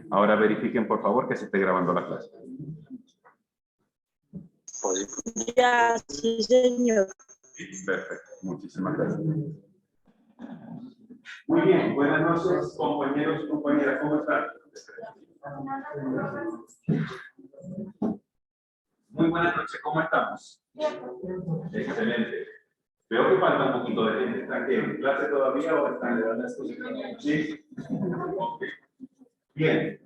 Ahora verifiquen, por favor, que se esté grabando la clase. Ya, sí, señor. Perfecto, muchísimas gracias. Muy bien, buenas noches, compañeros y compañeras, ¿cómo están? Muy buenas noches, ¿cómo estamos? Excelente. Veo que falta un poquito de gente. ¿Están en clase todavía o están en la exposición? Sí. Ok. Bien,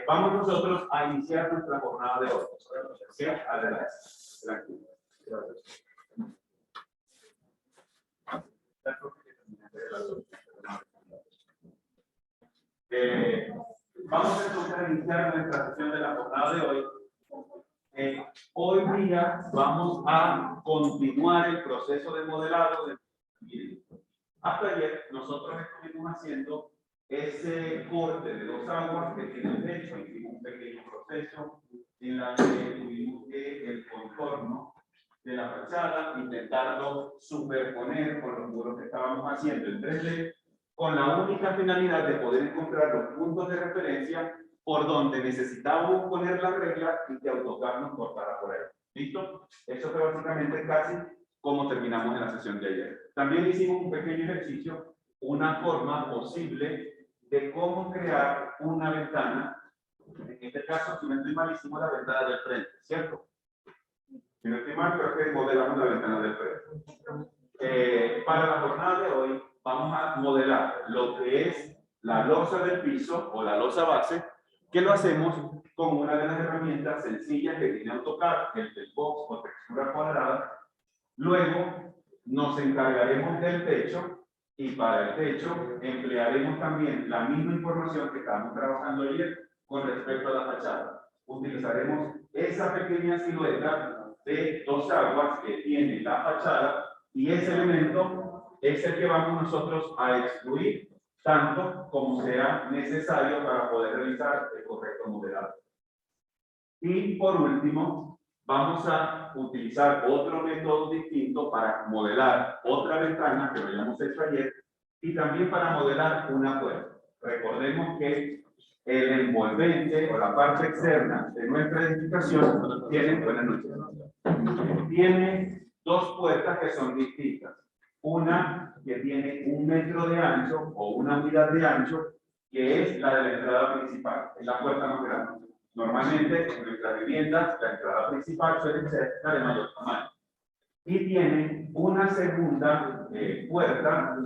vamos nosotros a iniciar nuestra jornada de hoy. ¿Sí? Adelante. Tranquilo. Vamos entonces a iniciar nuestra sesión de la jornada de hoy. Hoy día vamos a continuar el proceso de modelado. Hasta ayer nosotros estuvimos haciendo ese corte de dos aguas que tiene el techo, hicimos un pequeño proceso en la que tuvimos que el contorno de la fachada, intentarlo superponer con los muros que estábamos haciendo en 3D, con la única finalidad de poder encontrar los puntos de referencia por donde necesitábamos poner la regla y que AutoCAD nos cortara por ahí. ¿Listo? Eso fue básicamente casi como terminamos en la sesión de ayer. También hicimos un pequeño ejercicio, una forma posible de cómo crear una ventana. En este caso, si no estoy mal, hicimos la ventana del frente, ¿cierto? Si no estoy mal, creo que modelamos la ventana del frente. Para la jornada de hoy, vamos a modelar lo que es la losa del piso o la losa base, que lo hacemos con una de las herramientas sencillas que tiene AutoCAD, el del box o textura cuadrada. Luego nos encargaremos del techo y para el techo emplearemos también la misma información que estábamos trabajando ayer con respecto a la fachada. Utilizaremos esa pequeña silueta de dos aguas que tiene la fachada y ese elemento es el que vamos nosotros a excluir tanto como sea necesario para poder realizar el correcto modelado. Y por último, vamos a utilizar otro método distinto para modelar otra ventana que lo hayamos hecho ayer y también para modelar una puerta. Recordemos que el envolvente o la parte externa de nuestra edificación tiene, buenas noches, tiene dos puertas que son distintas. Una que tiene 1 metro de ancho o una unidad de ancho, que es la de la entrada principal, es la puerta más grande. Normalmente en nuestras viviendas la entrada principal suele ser la de mayor tamaño. Y tiene una segunda puerta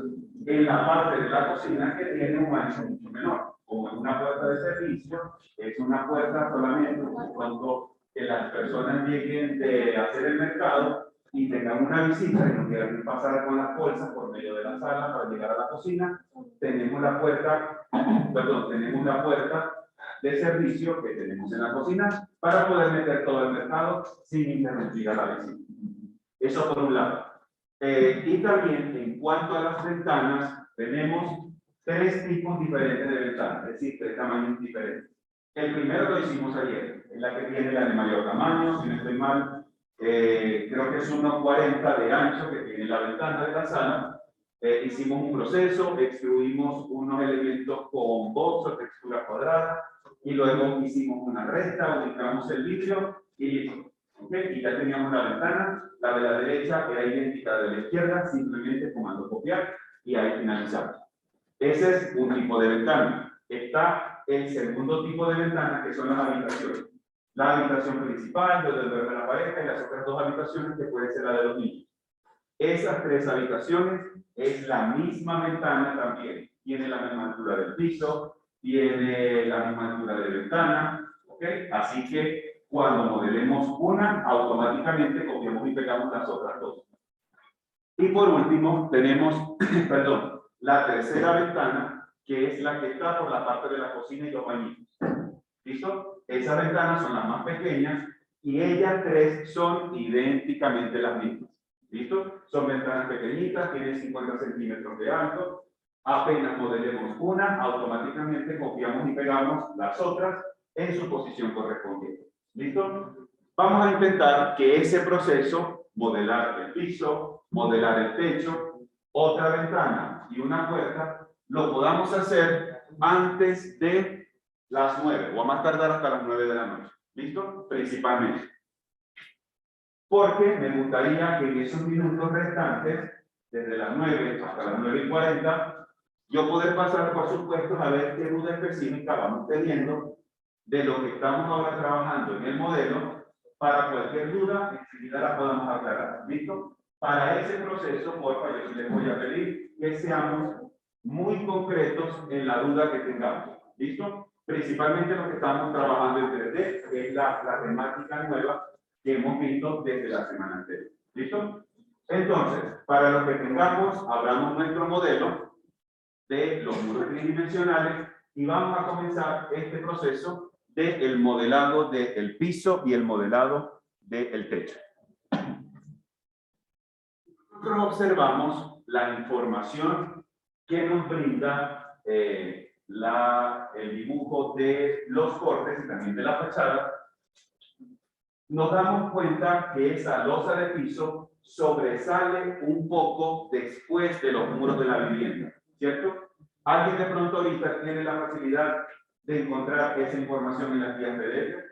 en la parte de la cocina que tiene un ancho mucho menor. Como es una puerta de servicio, es una puerta solamente cuando las personas lleguen de hacer el mercado y tengan una visita y no quieran pasar con las bolsas por medio de la sala para llegar a la cocina, tenemos la puerta, tenemos la puerta de servicio que tenemos en la cocina para poder meter todo el mercado sin interrumpir a la visita. Eso por un lado. Y también en cuanto a las ventanas, tenemos 3 tipos diferentes de ventanas, es decir, 3 tamaños diferentes. El primero lo hicimos ayer, en la que tiene la de mayor tamaño, si no estoy mal, creo que es 1,40 de ancho que tiene la ventana de la sala. Hicimos un proceso, extruimos unos elementos con box o textura cuadrada y luego hicimos una recta, ubicamos el vidrio y listo. ¿Okay? Y ya teníamos la ventana, la de la derecha era idéntica a la de la izquierda, simplemente comando copiar y ahí finalizamos. Ese es un tipo de ventana. Está el segundo tipo de ventana, que son las habitaciones. La habitación principal, donde duerme la pareja, y las otras 2 habitaciones, que puede ser la de los niños. Esas 3 habitaciones es la misma ventana también. Tiene la misma altura del piso, tiene la misma altura de ventana, ¿ok? Así que cuando modelemos una, automáticamente copiamos y pegamos las otras 2. Y por último, tenemos, perdón, la tercera ventana, que es la que está por la parte de la cocina y los baños. ¿Listo? Esas ventanas son las más pequeñas y ellas 3 son idénticamente las mismas. ¿Listo? Son ventanas pequeñitas, tienen 50 centímetros de alto. Apenas modelemos una, automáticamente copiamos y pegamos las otras en su posición correspondiente. ¿Listo? Vamos a intentar que ese proceso, modelar el piso, modelar el techo, otra ventana y una puerta, lo podamos hacer antes de las 9, o a más tardar hasta las 9 de la noche. ¿Listo? Principalmente. Porque me gustaría que en esos minutos restantes, desde las 9 hasta las 9:40, yo poder pasar, por supuesto, a ver qué duda específica vamos teniendo de lo que estamos ahora trabajando en el modelo, para cualquier duda, enseguida la podamos aclarar. ¿Listo? Para ese proceso, por favor, yo sí les voy a pedir que seamos muy concretos en la duda que tengamos. ¿Listo? Principalmente lo que estamos trabajando en 3D, que es la temática nueva que hemos visto desde la semana anterior. ¿Listo? Entonces, para lo que tengamos, abramos nuestro modelo de los muros tridimensionales y vamos a comenzar este proceso del modelado del piso y el modelado del techo. Nosotros observamos la información que nos brinda el dibujo de los cortes y también de la fachada. Nos damos cuenta que esa losa de piso sobresale un poco después de los muros de la vivienda, ¿cierto? ¿Alguien de pronto ahorita tiene la facilidad de encontrar esa información en las guías PDF?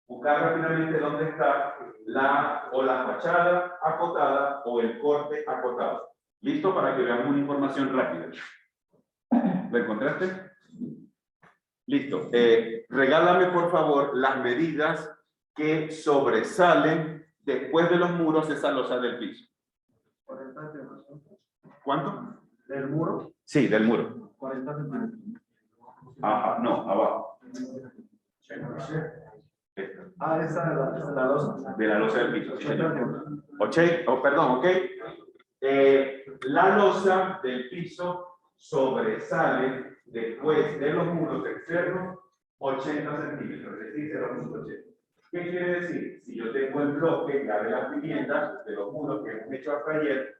Buscar rápidamente dónde está la fachada acotada o el corte acotado. ¿Listo? Para que veamos una información rápida. ¿Lo encontraste? Listo. Regálame, por favor, las medidas que sobresalen después de los muros esa losa del piso. ¿Cuánto? ¿Del muro? Sí, del muro. 40 centímetros. Ajá, no, abajo. Esta es la losa. De la losa del piso. Sí, señor. Perdón, ok. La losa del piso sobresale después de los muros externos 80 centímetros, es decir, 0.80. ¿Qué quiere decir? Si yo tengo el bloque ya de las viviendas, de los muros que hemos hecho hasta ayer,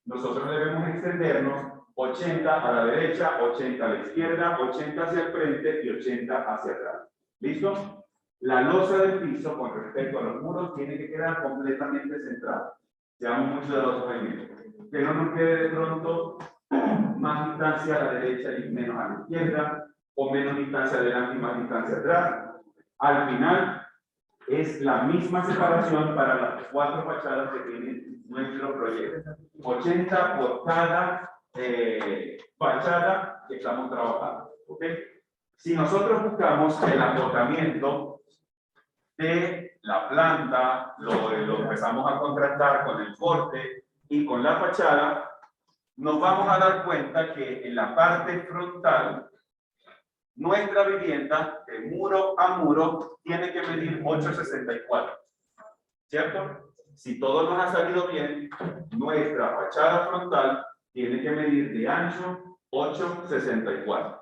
nosotros debemos extendernos 80 a la derecha, 80 a la izquierda, 80 hacia el frente y 80 hacia atrás. ¿Listo? La losa del piso con respecto a los muros tiene que quedar completamente centrada. Seamos muy cuidadosos en eso. Que no nos quede de pronto más distancia a la derecha y menos a la izquierda, o menos distancia adelante y más distancia atrás. Al final, es la misma separación para las 4 fachadas que tiene nuestro proyecto. 80 por cada fachada que estamos trabajando. ¿Ok? Si nosotros buscamos el acotamiento de la planta, lo empezamos a contrastar con el corte y con la fachada, nos vamos a dar cuenta que en la parte frontal, nuestra vivienda de muro a muro tiene que medir 8,64. ¿Cierto? Si todo nos ha salido bien, nuestra fachada frontal tiene que medir de ancho 8,64.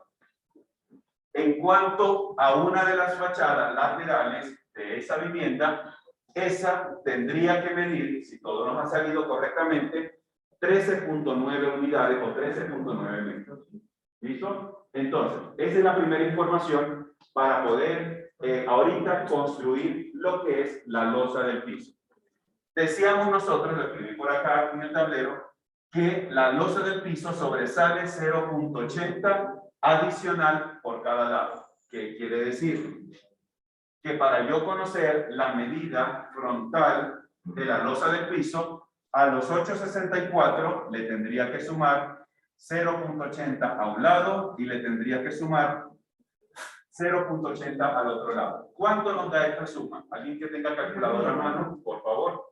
En cuanto a una de las fachadas laterales de esa vivienda, esa tendría que medir, si todo nos ha salido correctamente, 13.9 unidades o 13.9 metros. ¿Listo? Entonces, esa es la primera información para poder ahorita construir lo que es la losa del piso. Decíamos nosotros, lo escribí por acá en el tablero, que la losa del piso sobresale 0.80 adicional por cada lado. ¿Qué quiere decir? Que para yo conocer la medida frontal de la losa del piso, a los 8,64 le tendría que sumar 0.80 a un lado y le tendría que sumar 0.80 al otro lado. ¿Cuánto nos da esta suma? ¿Alguien que tenga calculadora a mano, por favor?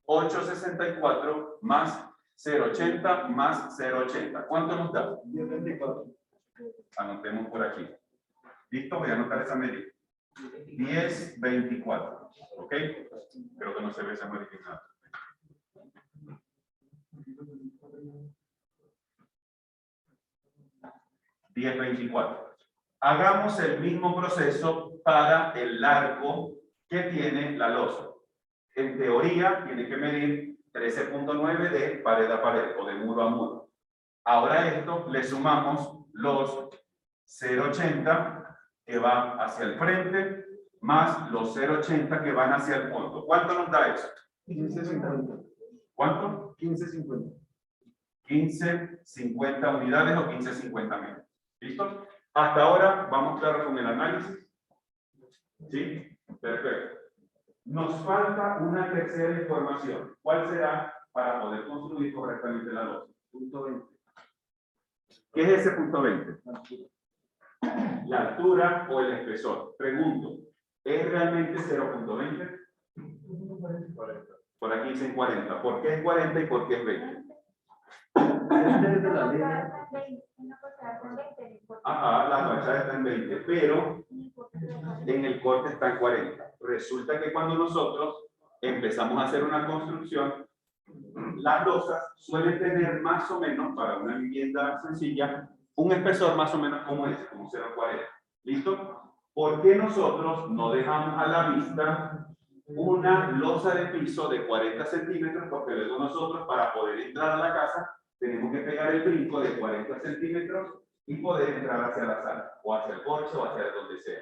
8,64 más 0.80 más 0.80. ¿Cuánto nos da? 10,24. Anotemos por aquí. ¿Listo? Voy a anotar esa medida. 10,24. ¿Ok? Creo que no se ve esa modificación. 10,24. Hagamos el mismo proceso para el arco que tiene la losa. En teoría, tiene que medir 13.9 de pared a pared o de muro a muro. Ahora a esto le sumamos los 0.80 que van hacia el frente más los 0.80 que van hacia el fondo. ¿Cuánto nos da eso? 15,50. ¿Cuánto? 15,50. 15,50 unidades o 15,50 metros. ¿Listo? Hasta ahora vamos claro con el análisis. ¿Sí? Perfecto. Nos falta una tercera información. ¿Cuál será para poder construir correctamente la losa? Punto 20. ¿Qué es ese punto 20? La altura o el espesor. Pregunto, ¿es realmente 0.20? Por aquí dicen 40. ¿Por qué es 40 y por qué es 20? Desde la línea. Ajá, la fachada está en 20, pero en el corte está en 40. Resulta que cuando nosotros empezamos a hacer una construcción, las losas suelen tener más o menos, para una vivienda sencilla, un espesor más o menos como ese, como 0.40. ¿Listo? ¿Por qué nosotros no dejamos a la vista una losa de piso de 40 centímetros? Porque luego nosotros, para poder entrar a la casa, tenemos que pegar el brinco de 40 centímetros y poder entrar hacia la sala, o hacia el porche, o hacia donde sea.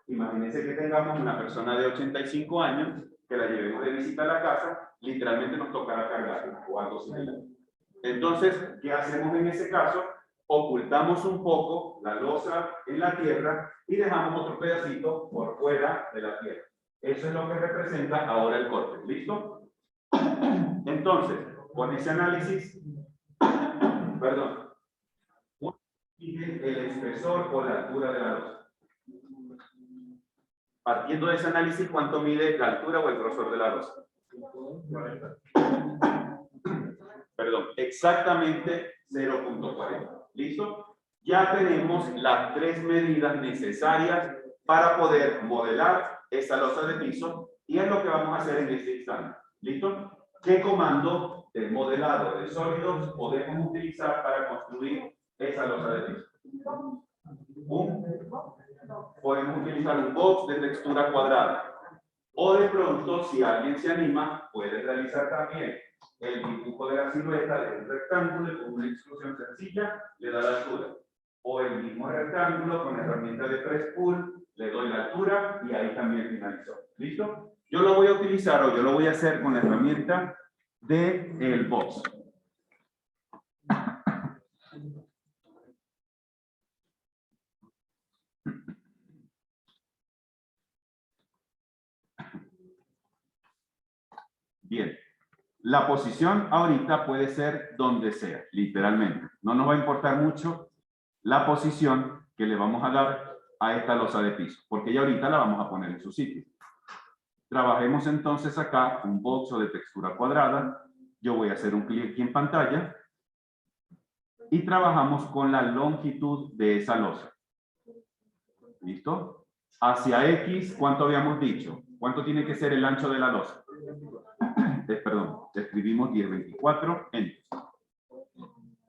Imagínense que tengamos una persona de 85 años, que la llevemos de visita a la casa, literalmente nos tocará cargarla, o algo similar. Entonces, ¿qué hacemos en ese caso? Ocultamos un poco la losa en la tierra y dejamos otro pedacito por fuera de la tierra. Eso es lo que representa ahora el corte. ¿Listo? Entonces, con ese análisis, perdón, mide el espesor o la altura de la losa. Partiendo de ese análisis, ¿cuánto mide la altura o el grosor de la losa? 40. Perdón, exactamente 0.40. ¿Listo? Ya tenemos las tres medidas necesarias para poder modelar esa losa de piso y es lo que vamos a hacer en este instante. ¿Listo? ¿Qué comando de modelado de sólidos podemos utilizar para construir esa losa de piso? Podemos utilizar un box de textura cuadrada. O de pronto, si alguien se anima, puede realizar también el dibujo de la silueta de un rectángulo con una extrusión sencilla, le da la altura. O el mismo rectángulo con la herramienta de press pull, le doy la altura y ahí también finalizó. ¿Listo? Yo lo voy a utilizar o yo lo voy a hacer con la herramienta del box. Bien, la posición ahorita puede ser donde sea, literalmente. No nos va a importar mucho la posición que le vamos a dar a esta losa de piso, porque ya ahorita la vamos a poner en su sitio. Trabajemos entonces acá un box de textura cuadrada. Yo voy a hacer un clic aquí en pantalla y trabajamos con la longitud de esa losa. ¿Listo? Hacia X, ¿cuánto habíamos dicho? ¿Cuánto tiene que ser el ancho de la losa? Perdón, escribimos 1024, enter.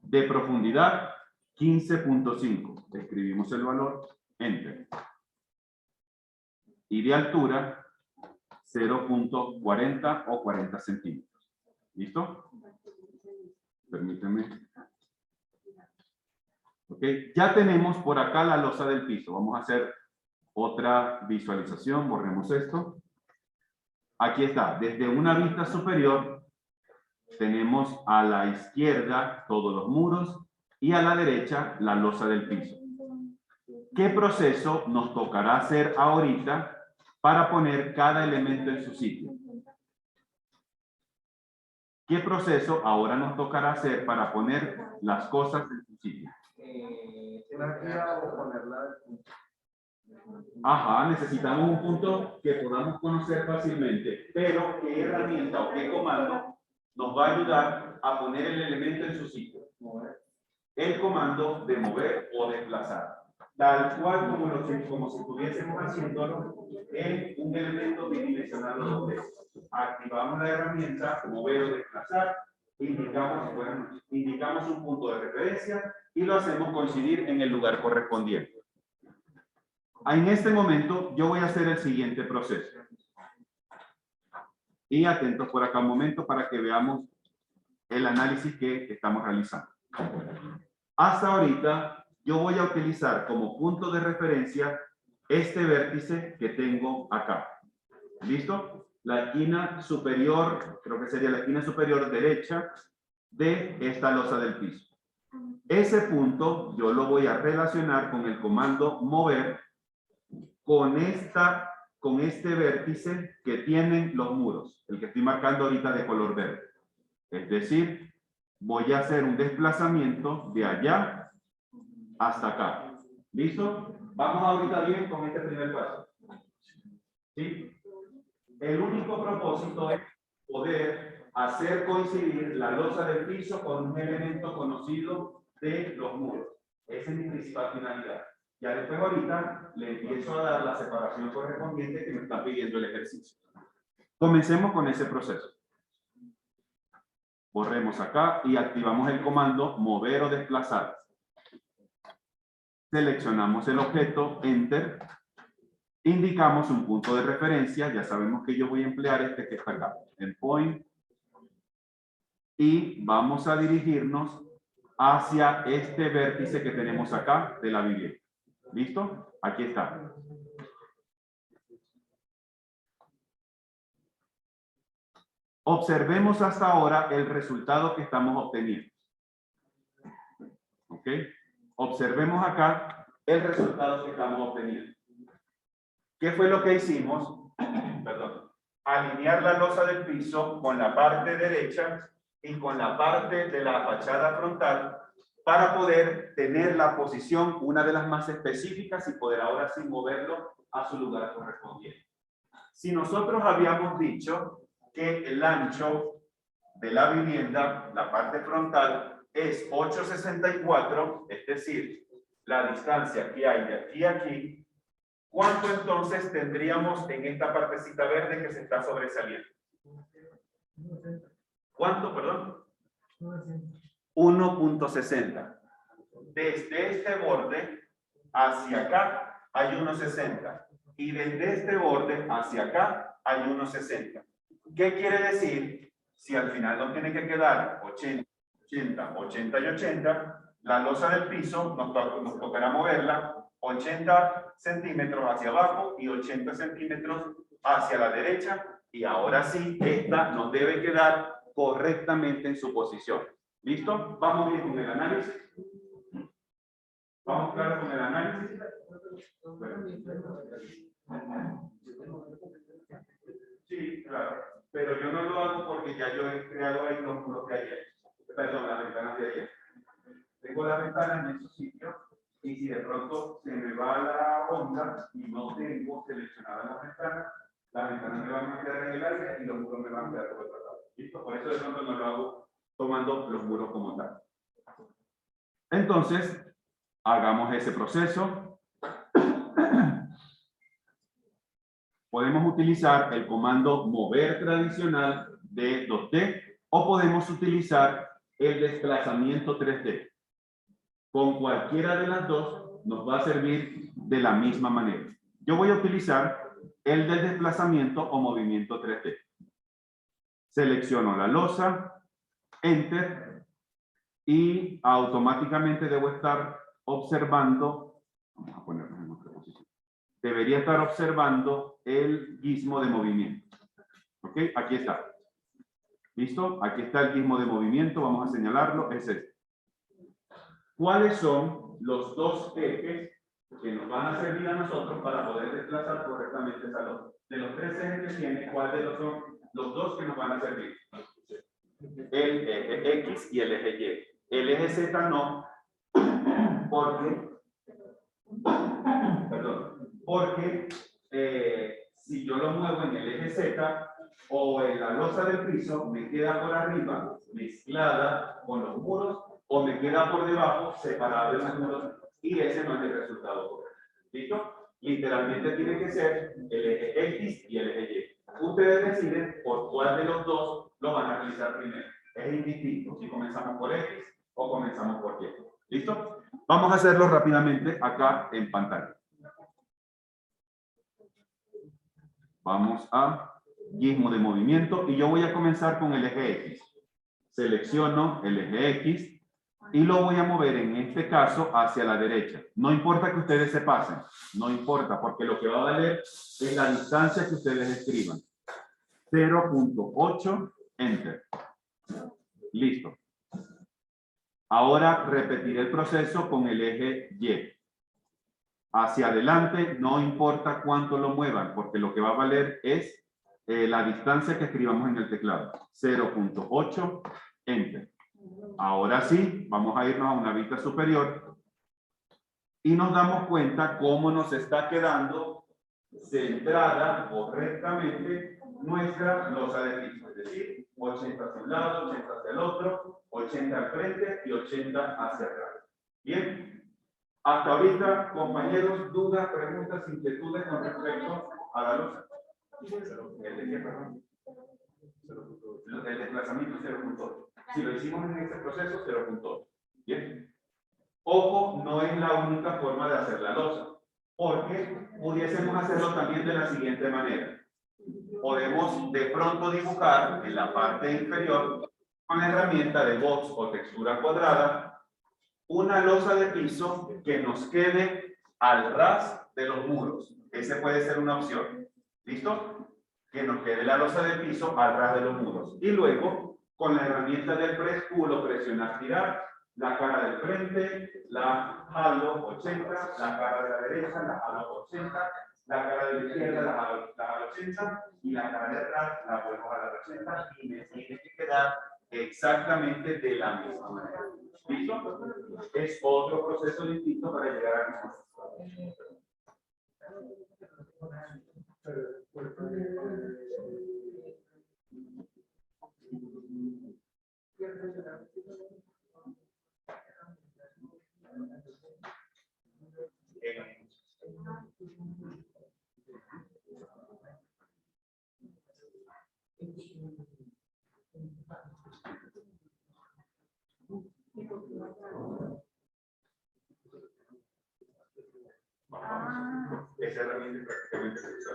De profundidad, 15.5. Escribimos el valor, enter. Y de altura, 0.40 o 40 centímetros. ¿Listo? Permíteme. Ok, ya tenemos por acá la losa del piso. Vamos a hacer otra visualización. Borremos esto. Aquí está, desde una vista superior tenemos a la izquierda todos los muros y a la derecha la losa del piso. ¿Qué proceso nos tocará hacer ahorita para poner cada elemento en su sitio? ¿Qué proceso ahora nos tocará hacer para poner las cosas en su sitio? Ajá, necesitamos un punto que podamos conocer fácilmente, pero ¿qué herramienta o qué comando nos va a ayudar a poner el elemento en su sitio? El comando de mover o desplazar, tal cual como si estuviésemos haciéndolo en un elemento bidimensional 2D. Activamos la herramienta mover o desplazar, indicamos un punto de referencia y lo hacemos coincidir en el lugar correspondiente. En este momento yo voy a hacer el siguiente proceso. Y atentos por acá un momento para que veamos el análisis que estamos realizando. Hasta ahorita yo voy a utilizar como punto de referencia este vértice que tengo acá. ¿Listo? La esquina superior, creo que sería la esquina superior derecha de esta losa del piso. Ese punto yo lo voy a relacionar con el comando mover con este vértice que tienen los muros, el que estoy marcando ahorita de color verde. Es decir, voy a hacer un desplazamiento de allá hasta acá. ¿Listo? Vamos ahorita bien con este primer paso. ¿Sí? El único propósito es poder hacer coincidir la losa del piso con un elemento conocido de los muros. Esa es mi principal finalidad. Ya después ahorita le empiezo a dar la separación correspondiente que me está pidiendo el ejercicio. Comencemos con ese proceso. Borremos acá y activamos el comando mover o desplazar. Seleccionamos el objeto, Enter. Indicamos un punto de referencia. Ya sabemos que yo voy a emplear este que está acá, el point. Y vamos a dirigirnos hacia este vértice que tenemos acá de la vivienda. ¿Listo? Aquí está. Observemos hasta ahora el resultado que estamos obteniendo. ¿Ok? Observemos acá el resultado que estamos obteniendo. ¿Qué fue lo que hicimos? Perdón. Alinear la losa del piso con la parte derecha y con la parte de la fachada frontal para poder tener la posición, una de las más específicas, y poder ahora sí moverlo a su lugar correspondiente. Si nosotros habíamos dicho que el ancho de la vivienda, la parte frontal, es 8,64, es decir, la distancia que hay de aquí a aquí, ¿cuánto entonces tendríamos en esta partecita verde que se está sobresaliendo? ¿Cuánto, perdón? 1,60. Desde este borde hacia acá hay 1,60. Y desde este borde hacia acá hay 1,60. ¿Qué quiere decir? Si al final no tiene que quedar 80, 80, 80 y 80, la losa del piso nos tocará moverla 80 centímetros hacia abajo y 80 centímetros hacia la derecha. Y ahora sí, esta nos debe quedar correctamente en su posición. ¿Listo? ¿Vamos bien con el análisis? ¿Vamos claro con el análisis? Sí, claro. Pero yo no lo hago porque ya yo he creado ahí los muros de ayer. Perdón, las ventanas de ayer. Tengo las ventanas en esos sitios y si de pronto se me va la onda y no tengo seleccionadas las ventanas me van a quedar en el área y los muros me van a quedar por otro lado. ¿Listo? Por eso de pronto no lo hago tomando los muros como tal. Entonces, hagamos ese proceso. Podemos utilizar el comando mover tradicional de 2D o podemos utilizar el desplazamiento 3D. Con cualquiera de las dos nos va a servir de la misma manera. Yo voy a utilizar el del desplazamiento o movimiento 3D. Selecciono la losa, Enter, y automáticamente debo estar observando, vamos a ponernos en otra posición, debería estar observando el gizmo de movimiento. ¿Ok? Aquí está. ¿Listo? Aquí está el gizmo de movimiento, vamos a señalarlo, es este. ¿Cuáles son los dos ejes que nos van a servir a nosotros para poder desplazar correctamente esa losa? De los tres ejes que tiene, ¿cuáles son los dos que nos van a servir? El eje X y el eje Y. El eje Z no, porque si yo lo muevo en el eje Z o en la losa del piso, me queda por arriba mezclada con los muros o me queda por debajo separada de los muros y ese no es el resultado correcto. ¿Listo? Literalmente tiene que ser el eje X y el eje Y. Ustedes deciden por cuál de los dos lo van a realizar primero. Es indistinto si comenzamos por X o comenzamos por Y. ¿Listo? Vamos a hacerlo rápidamente acá en pantalla. Vamos a gizmo de movimiento y yo voy a comenzar con el eje X. Selecciono el eje X y lo voy a mover en este caso hacia la derecha. No importa que ustedes se pasen, no importa, porque lo que va a valer es la distancia que ustedes escriban. 0.8, Enter. Listo. Ahora repetiré el proceso con el eje Y. Hacia adelante, no importa cuánto lo muevan, porque lo que va a valer es la distancia que escribamos en el teclado. 0.8, Enter. Ahora sí, vamos a irnos a una vista superior y nos damos cuenta cómo nos está quedando centrada correctamente nuestra losa de piso. Es decir, 80 hacia un lado, 80 hacia el otro, 80 al frente y 80 hacia atrás. Bien. Hasta ahorita, compañeros, dudas, preguntas, inquietudes con respecto a la losa. ¿El de qué, perdón? El desplazamiento 0.8. Si lo hicimos en este proceso, 0.8. Bien. Ojo, no es la única forma de hacer la losa, porque pudiésemos hacerlo también de la siguiente manera. Podemos de pronto dibujar en la parte inferior con la herramienta de box o textura cuadrada una losa de piso que nos quede al ras de los muros. Esa puede ser una opción. ¿Listo? Que nos quede la losa de piso al ras de los muros. Y luego, con la herramienta del press pull, presionar, girar, la cara del frente, la jalo 80, la cara de la derecha, la jalo 80, la cara de la izquierda, la jalo 80, y la cara de atrás, la vuelvo a jalar 80, y me tiene que quedar exactamente de la misma manera. ¿Listo? Es otro proceso distinto para llegar a la Esa herramienta prácticamente se usa.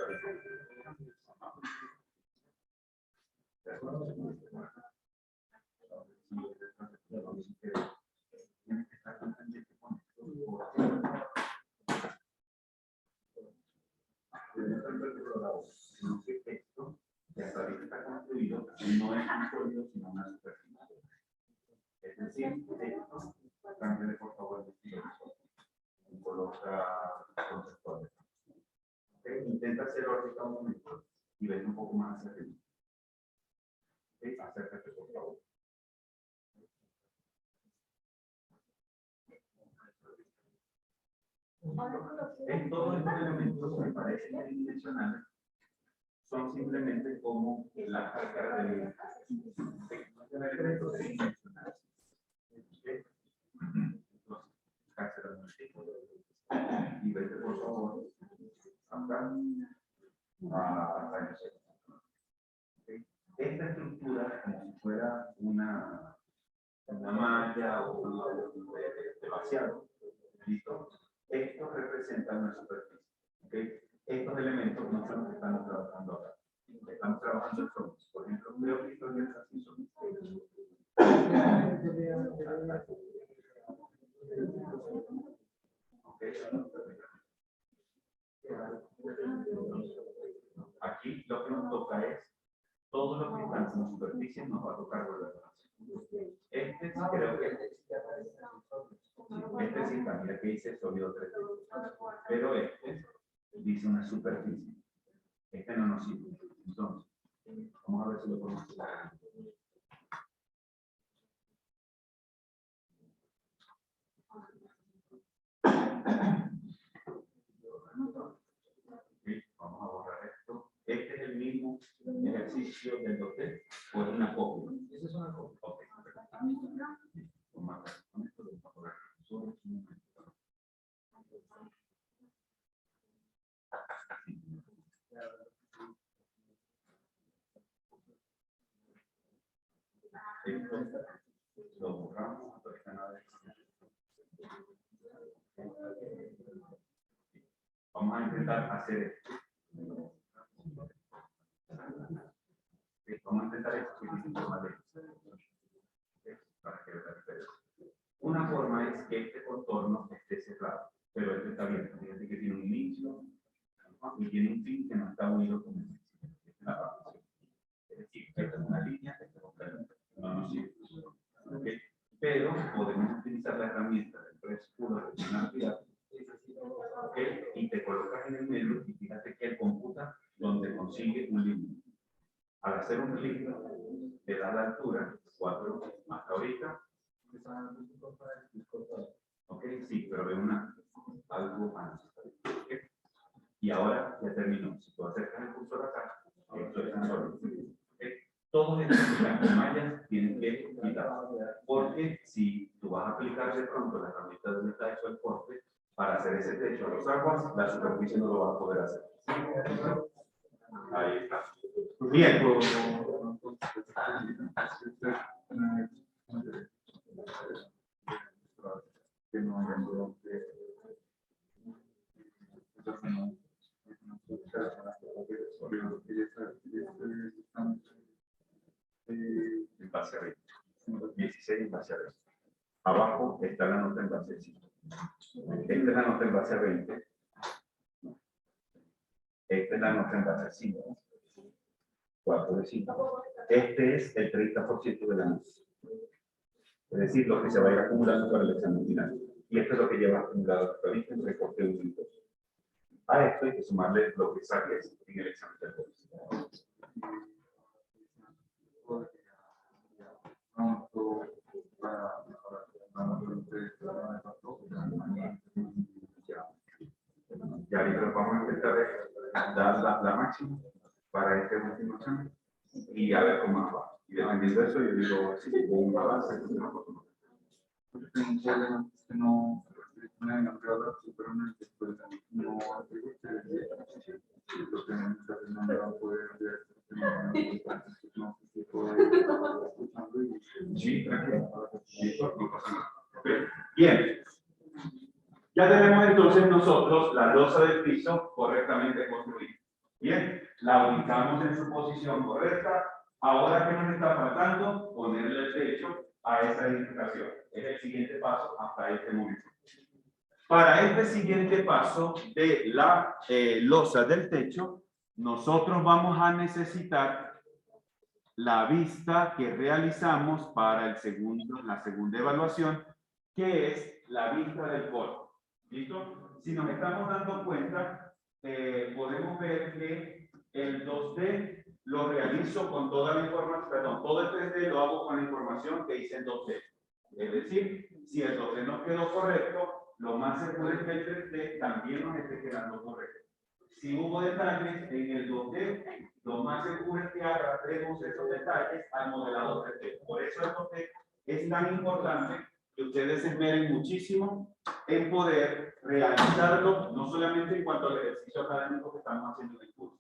Esto que hasta ahorita está construido no es un sólido sino una superficie. Es decir, esto, cámbiale por favor de estilo. Coloca conceptuales. Intenta hacerlo ahorita un momento y ven un poco más hacia arriba. Acércate por favor. En todos estos elementos que parecen tridimensionales son simplemente como las cargas de elementos tridimensionales. Y vete por favor acá a esta estructura como si fuera una malla o un de vaciado. ¿Listo? Estos representan una superficie. ¿Okay? Estos elementos no son los que estamos trabajando acá. Estamos trabajando en fronts. Por ejemplo, creo que estos ya así son. Aquí lo que nos toca es todo lo que está como superficie nos va a tocar volver a hacer. Este creo que este sí cambia, que dice sólido 3D. Pero este dice una superficie. Este no nos sirve. Entonces, vamos a ver si lo podemos hacer. Vamos a borrar esto. Este es el mismo ejercicio del doctor o es una copia. Esa es una copia. Ok. Con esto lo vamos a borrar. Esto lo borramos hasta que nada. Vamos a intentar hacer esto. Vamos a intentar para que vean. Una forma es que este contorno esté cerrado, pero este está abierto. Fíjate que tiene un inicio y tiene un fin que no está unido con el principio. Esta es la partición. Es decir, esta es una línea, esta es otra línea. No nos sirve. ¿Okay? pero podemos utilizar la herramienta del press puller de una entidad, ¿ok? Y te colocas en el medio y fíjate que él computa donde consigue un límite. Al hacer un clic, te da la altura 4 hasta ahorita. Ok, sí, pero ve algo antes. ¿Okay? Y ahora ya terminó. Si tú acercas el cursor acá, esto es tan solo. ¿Okay? Todos estos mallas tienen que quitar. Porque si tú vas a aplicar de pronto la herramienta donde está hecho el corte para hacer ese techo a los aguas, la superficie no lo vas a poder hacer. Ahí está. Bien. En base a 20. 16 en base a 20. Abajo está la nota en base a 5. Esta es la nota en base a 20. Esta es la nota en base a 5. 4 de 5. Este es el 30% de la nota. Es decir, lo que se va a ir acumulando para el examen final. Y esto es lo que lleva acumulado hasta ahorita en recorte de 1 y 2. A esto hay que sumarle lo que saques en el examen del policía. Ya ahorita vamos a intentar dar la máxima para este último examen y a ver cómo va. Y dependiendo de eso, yo digo, si hubo un avance, no. Tengo un problema que no me han entrado supermente, pues no Sí, tranquilo. Bien. Ya tenemos entonces nosotros la losa del piso correctamente construida. Bien, la ubicamos en su posición correcta. Ahora, ¿qué nos está faltando? Ponerle el techo a esa edificación. Es el siguiente paso hasta este momento. Para este siguiente paso de la losa del techo, nosotros vamos a necesitar la vista que realizamos para la segunda evaluación, que es la vista del corte. ¿Listo? Si nos estamos dando cuenta, podemos ver que el 2D lo realizo con toda la información, perdón, todo el 3D lo hago con la información que hice en 2D. Es decir, si el 2D nos quedó correcto, lo más seguro es que el 3D también nos esté quedando correcto. Si hubo detalles en el 2D, lo más seguro es que arrastremos esos detalles al modelado 3D. Por eso el 2D es tan importante que ustedes se esmeren muchísimo en poder realizarlo, no solamente en cuanto al ejercicio académico que estamos haciendo en el curso,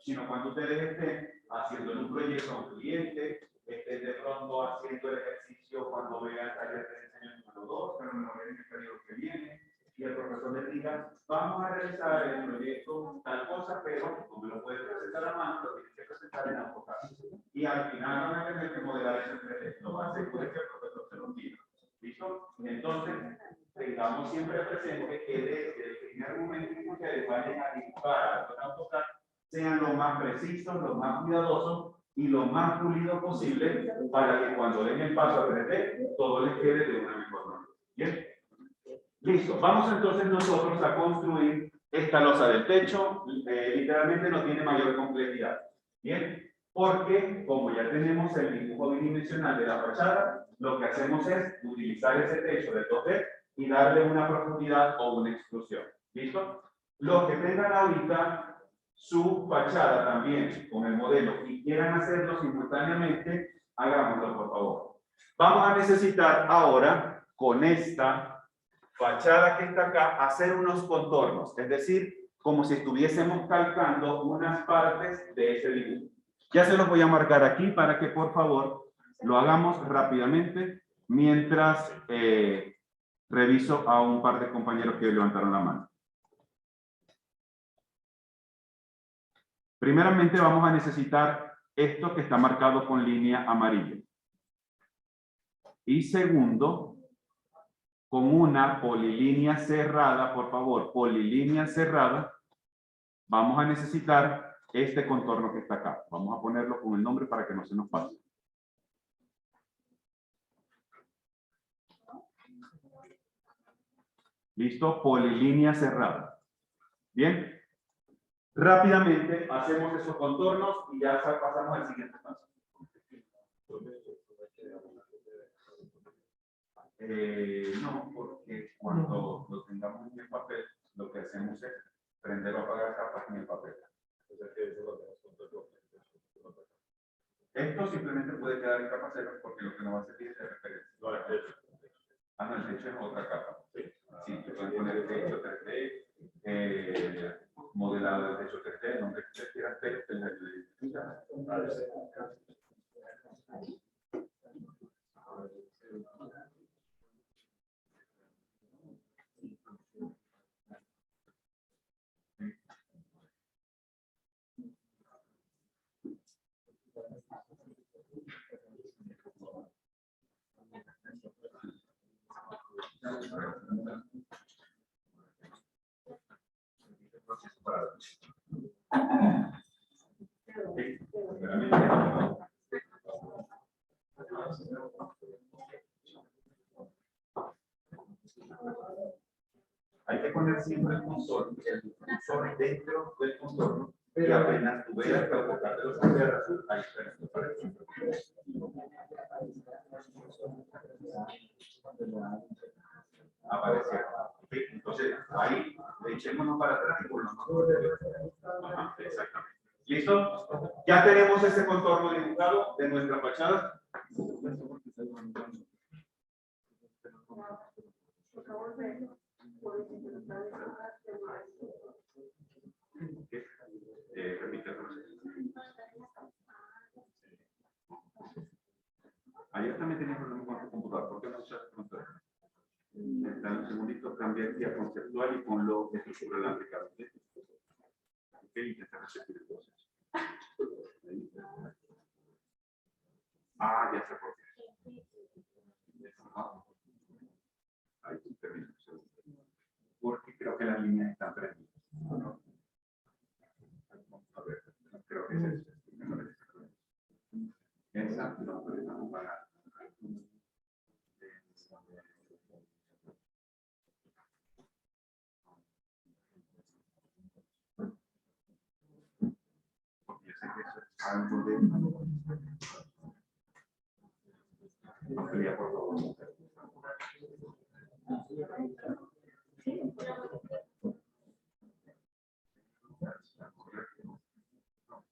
sino cuando ustedes estén haciendo un proyecto a un cliente, estén de pronto haciendo el ejercicio cuando vean el taller de diseño número 2, pero mejor en el periodo que viene, y el profesor les diga, vamos a realizar el proyecto tal cosa, pero no me lo puedes presentar a mano, lo tienes que presentar en AutoCAD. Y al final van a tener que modelar ese 3D. Lo más seguro es que el profesor se lo diga. ¿Listo? Entonces, tengamos siempre presente que desde el primer momento en que ustedes vayan a dibujar con AutoCAD, sean lo más precisos, lo más cuidadosos y lo más pulido posible para que cuando den el paso a 3D, todo les quede de una mejor manera. ¿Bien? Listo. Vamos entonces nosotros a construir esta losa del techo. Literalmente no tiene mayor complejidad. ¿Bien? Porque como ya tenemos el dibujo bidimensional de la fachada, lo que hacemos es utilizar ese techo de 2D y darle una profundidad o una extrusión. ¿Listo? Los que tengan ahorita su fachada también con el modelo y quieran hacerlo simultáneamente, hagámoslo por favor. Vamos a necesitar ahora con esta fachada que está acá hacer unos contornos, es decir, como si estuviésemos calcando unas partes de ese dibujo. Ya se los voy a marcar aquí para que por favor lo hagamos rápidamente mientras reviso a un par de compañeros que levantaron la mano. Primeramente vamos a necesitar esto que está marcado con línea amarilla. Y segundo, con una polilínea cerrada, por favor, polilínea cerrada, vamos a necesitar este contorno que está acá. Vamos a ponerlo con el nombre para que no se nos pase. ¿Listo? Polilínea cerrada. Bien. Rápidamente hacemos esos contornos y ya pasamos al siguiente paso. No, porque cuando lo tengamos en el papel, lo que hacemos es prender o apagar capas en el papel. Esto simplemente puede quedar en capa cero porque lo que nos va a servir es de referencia. No, el techo. Ah, no, el techo es otra capa. Sí, te pueden poner el techo 3D, modelado del techo 3D, nombre que ustedes quieran, pero hay que poner siempre el contorno dentro del contorno y apenas tú veas que al tocar de los colores azul, ahí aparece. Entonces, ahí echémonos para atrás y volvamos. Ajá, exactamente. ¿Listo? Ya tenemos ese contorno dibujado de nuestra fachada. Repite el proceso. Ayer también tenía problemas con tu computador. ¿Por qué no usas el control? Está en un segundito, cambia aquí a conceptual y ponlo estructural aplicable. Ok, intenta repetir el proceso. Ah, ya sé por qué. Ahí termina. Porque creo que las líneas están prendidas. A ver, creo que es eso. Esa no, pero no para. Porque yo sé que eso es algo de. Amplía, por favor.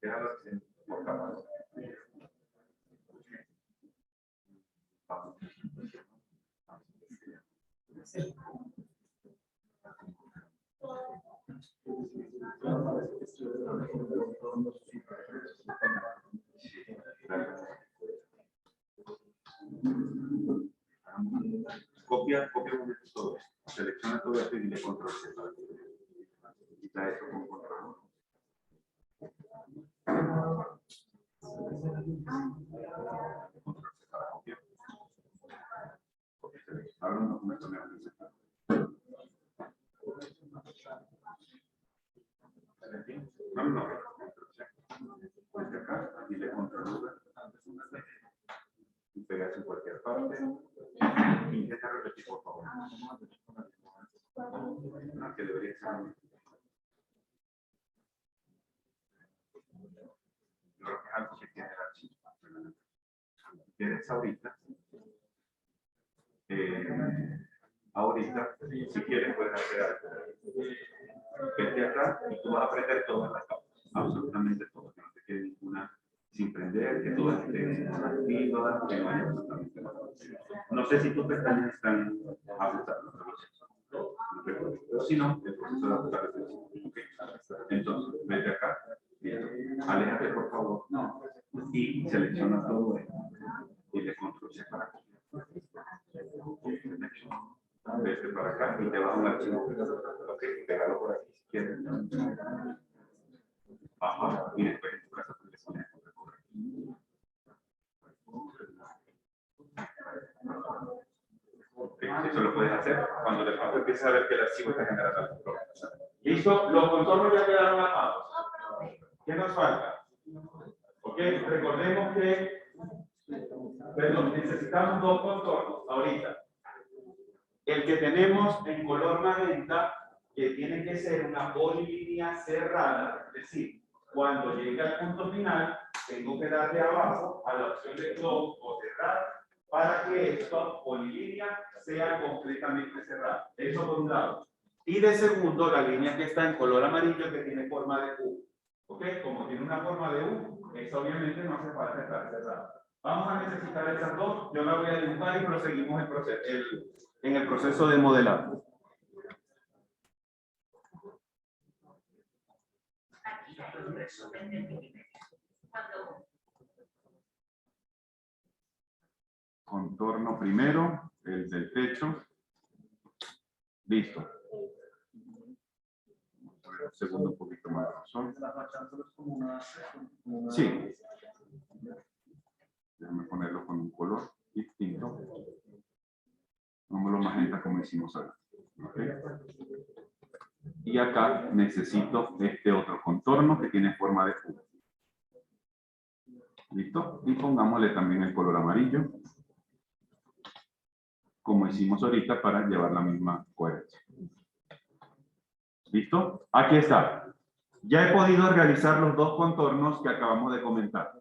Déjalo así, por favor. Copia todo esto. Selecciona todo esto y dile control C. Quita esto con control. Control C para copiar. Ahora un documento me no. Desde acá, dile control V. Y pegas en cualquier parte. Intenta repetir, por favor. Que debería ser. Yo creo que es algo que tiene el archivo. Tienes ahorita. Ahorita, si quieres, puedes hacer algo. Vete acá y tú vas a aprender todas las capas. Absolutamente todas. Que no te quede ninguna sin prender, que todas estén activas, que no haya absolutamente nada. No sé si tus pestañas están ajustadas. Pero si no, el proceso de ajustar es eso. Entonces, vete acá, aléjate por favor, y selecciona todo esto y le control C para copiar. Vete para acá y te vas a un archivo. Ok, pégalo por aquí si quieres. Ajá, y después en tu casa tú le pones el correcto. Eso lo puedes hacer cuando de pronto empieces a ver que el archivo está generando algún problema. ¿Listo? Los contornos ya quedaron armados. ¿Qué nos falta? Ok, recordemos que, perdón, necesitamos dos contornos ahorita. El que tenemos en color magenta, que tiene que ser una polilínea cerrada, es decir, cuando llegue al punto final, tengo que darle abajo a la opción de close o cerrar para que esta polilínea sea completamente cerrada. Eso por un lado. Y de segundo, la línea que está en color amarillo que tiene forma de U. ¿Ok? Como tiene una forma de U, eso obviamente no hace falta estar cerrada. Vamos a necesitar esas dos. Yo la voy a dibujar y proseguimos en el proceso de modelado. Contorno primero, el del techo. Listo. Un segundo, un poquito más. Sí. Déjame ponerlo con un color distinto. Pongámoslo magenta como hicimos ahora. ¿Okay? Y acá necesito este otro contorno que tiene forma de U. ¿Listo? Y pongámosle también el color amarillo, como hicimos ahorita para llevar la misma coherencia. ¿Listo? Aquí está. Ya he podido realizar los dos contornos que acabamos de comentar.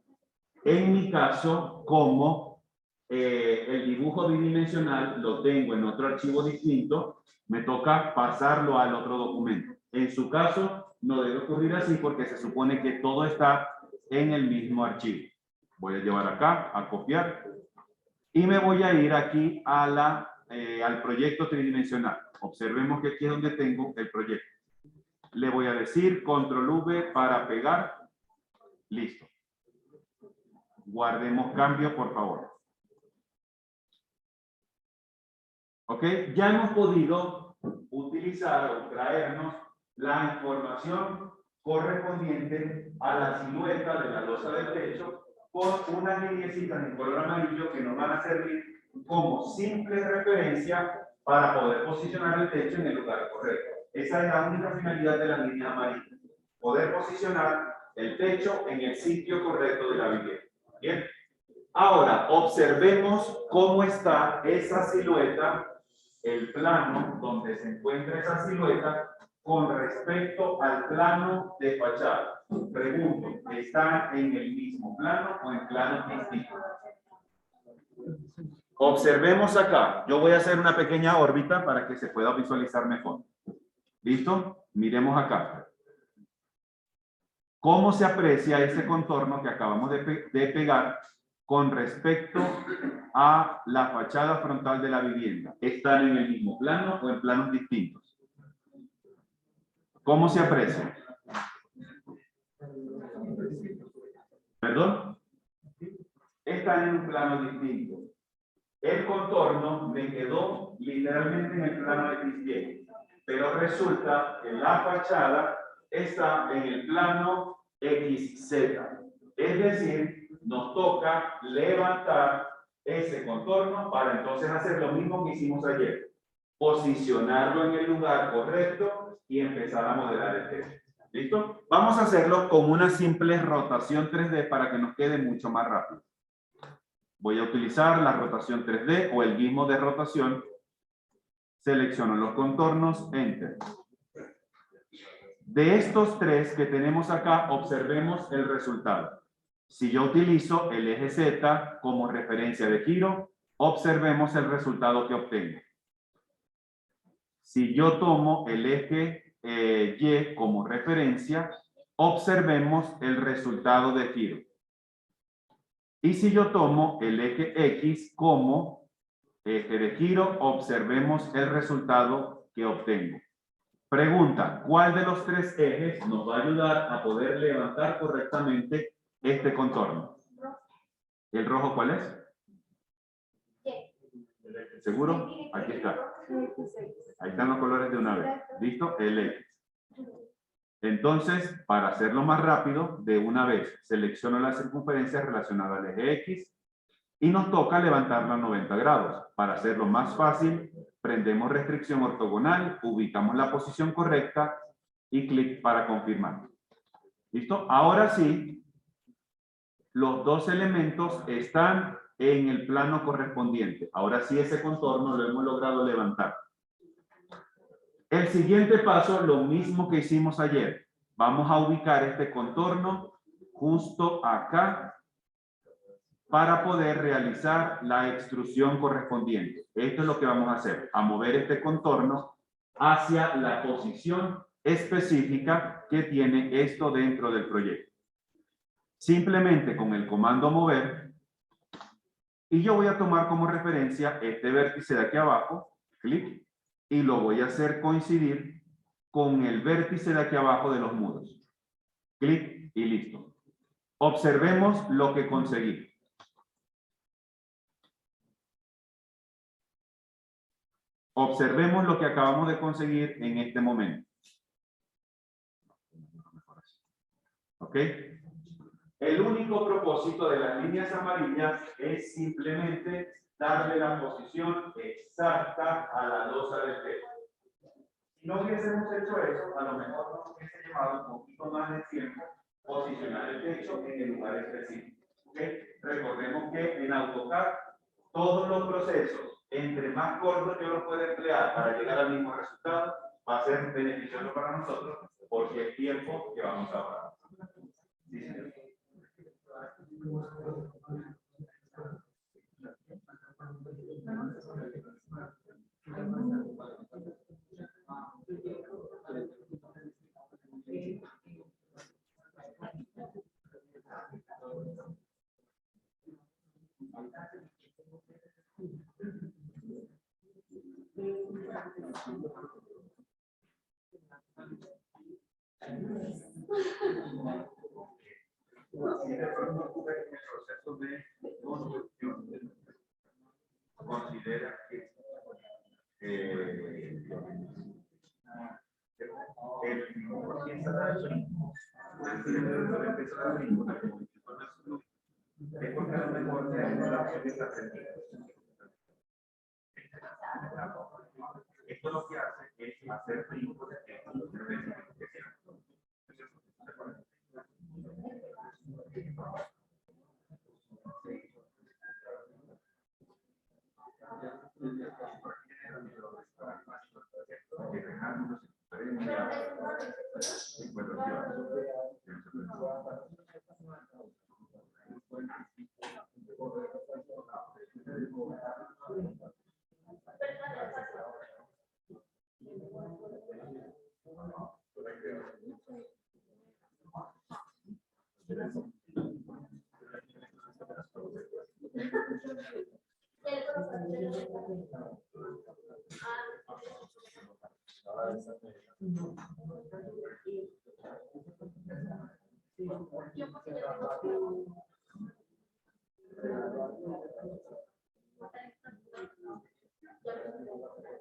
En mi caso, como el dibujo bidimensional lo tengo en otro archivo distinto, me toca pasarlo al otro documento. En su caso, no debe ocurrir así porque se supone que todo está en el mismo archivo. Voy a llevar acá, a copiar, y me voy a ir aquí a al proyecto tridimensional. Observemos que aquí es donde tengo el proyecto. Le voy a decir Control V para pegar. Listo. Guardemos cambio, por favor. ¿Ok? Ya hemos podido utilizar o traernos la información correspondiente a la silueta de la losa del techo con unas lineecitas en color amarillo que nos van a servir como simple referencia para poder posicionar el techo en el lugar correcto. Esa es la única finalidad de las líneas amarillas. Poder posicionar el techo en el sitio correcto de la vivienda. Bien. Ahora, observemos cómo está esa silueta, el plano donde se encuentra esa silueta con respecto al plano de fachada. Pregunto, ¿están en el mismo plano o en planos distintos? Observemos acá. Yo voy a hacer una pequeña órbita para que se pueda visualizar mejor. ¿Listo? Miremos acá. ¿Cómo se aprecia ese contorno que acabamos de pegar con respecto a la fachada frontal de la vivienda? ¿Están en el mismo plano o en planos distintos? ¿Cómo se aprecia? ¿Perdón? Están en un plano distinto. El contorno me quedó literalmente en el plano de izquierda, pero resulta que la fachada está en el plano XZ. Es decir, nos toca levantar ese contorno para entonces hacer lo mismo que hicimos ayer. Posicionarlo en el lugar correcto y empezar a modelar el techo. ¿Listo? Vamos a hacerlo con una simple rotación 3D para que nos quede mucho más rápido. Voy a utilizar la rotación 3D o el gizmo de rotación. Selecciono los contornos, Enter. De estos tres que tenemos acá, observemos el resultado. Si yo utilizo el eje Z como referencia de giro, observemos el resultado que obtengo. Si yo tomo el eje Y como referencia, observemos el resultado de giro. Y si yo tomo el eje X como eje de giro, observemos el resultado que obtengo. Pregunta, ¿cuál de los tres ejes nos va a ayudar a poder levantar correctamente este contorno? ¿El rojo cuál es? ¿Seguro? Aquí está. Ahí están los colores de una vez. ¿Listo? El X. Entonces, para hacerlo más rápido, de una vez selecciono la circunferencia relacionada al eje X y nos toca levantarla a 90 grados. Para hacerlo más fácil, prendemos restricción ortogonal, ubicamos la posición correcta y clic para confirmar. ¿Listo? Ahora sí, los dos elementos están en el plano correspondiente. Ahora sí, ese contorno lo hemos logrado levantar. El siguiente paso, lo mismo que hicimos ayer. Vamos a ubicar este contorno justo acá para poder realizar la extrusión correspondiente. Esto es lo que vamos a hacer, a mover este contorno hacia la posición específica que tiene esto dentro del proyecto. Simplemente con el comando mover, y yo voy a tomar como referencia este vértice de aquí abajo, clic, y lo voy a hacer coincidir con el vértice de aquí abajo de los muros. Clic y listo. Observemos lo que conseguí. Observemos lo que acabamos de conseguir en este momento. ¿Ok? El único propósito de las líneas amarillas es simplemente darle la posición exacta a la losa del techo. Si no hubiésemos hecho eso, a lo mejor nos hubiese llevado un poquito más de tiempo posicionar el techo en el lugar específico. ¿Okay? Recordemos que en AutoCAD todos los procesos, entre más cortos yo los pueda emplear para llegar al mismo resultado, va a ser beneficioso para nosotros porque el tiempo que vamos a ahorrar. Sí, señor. Considera que esto lo que hace es hacer brincos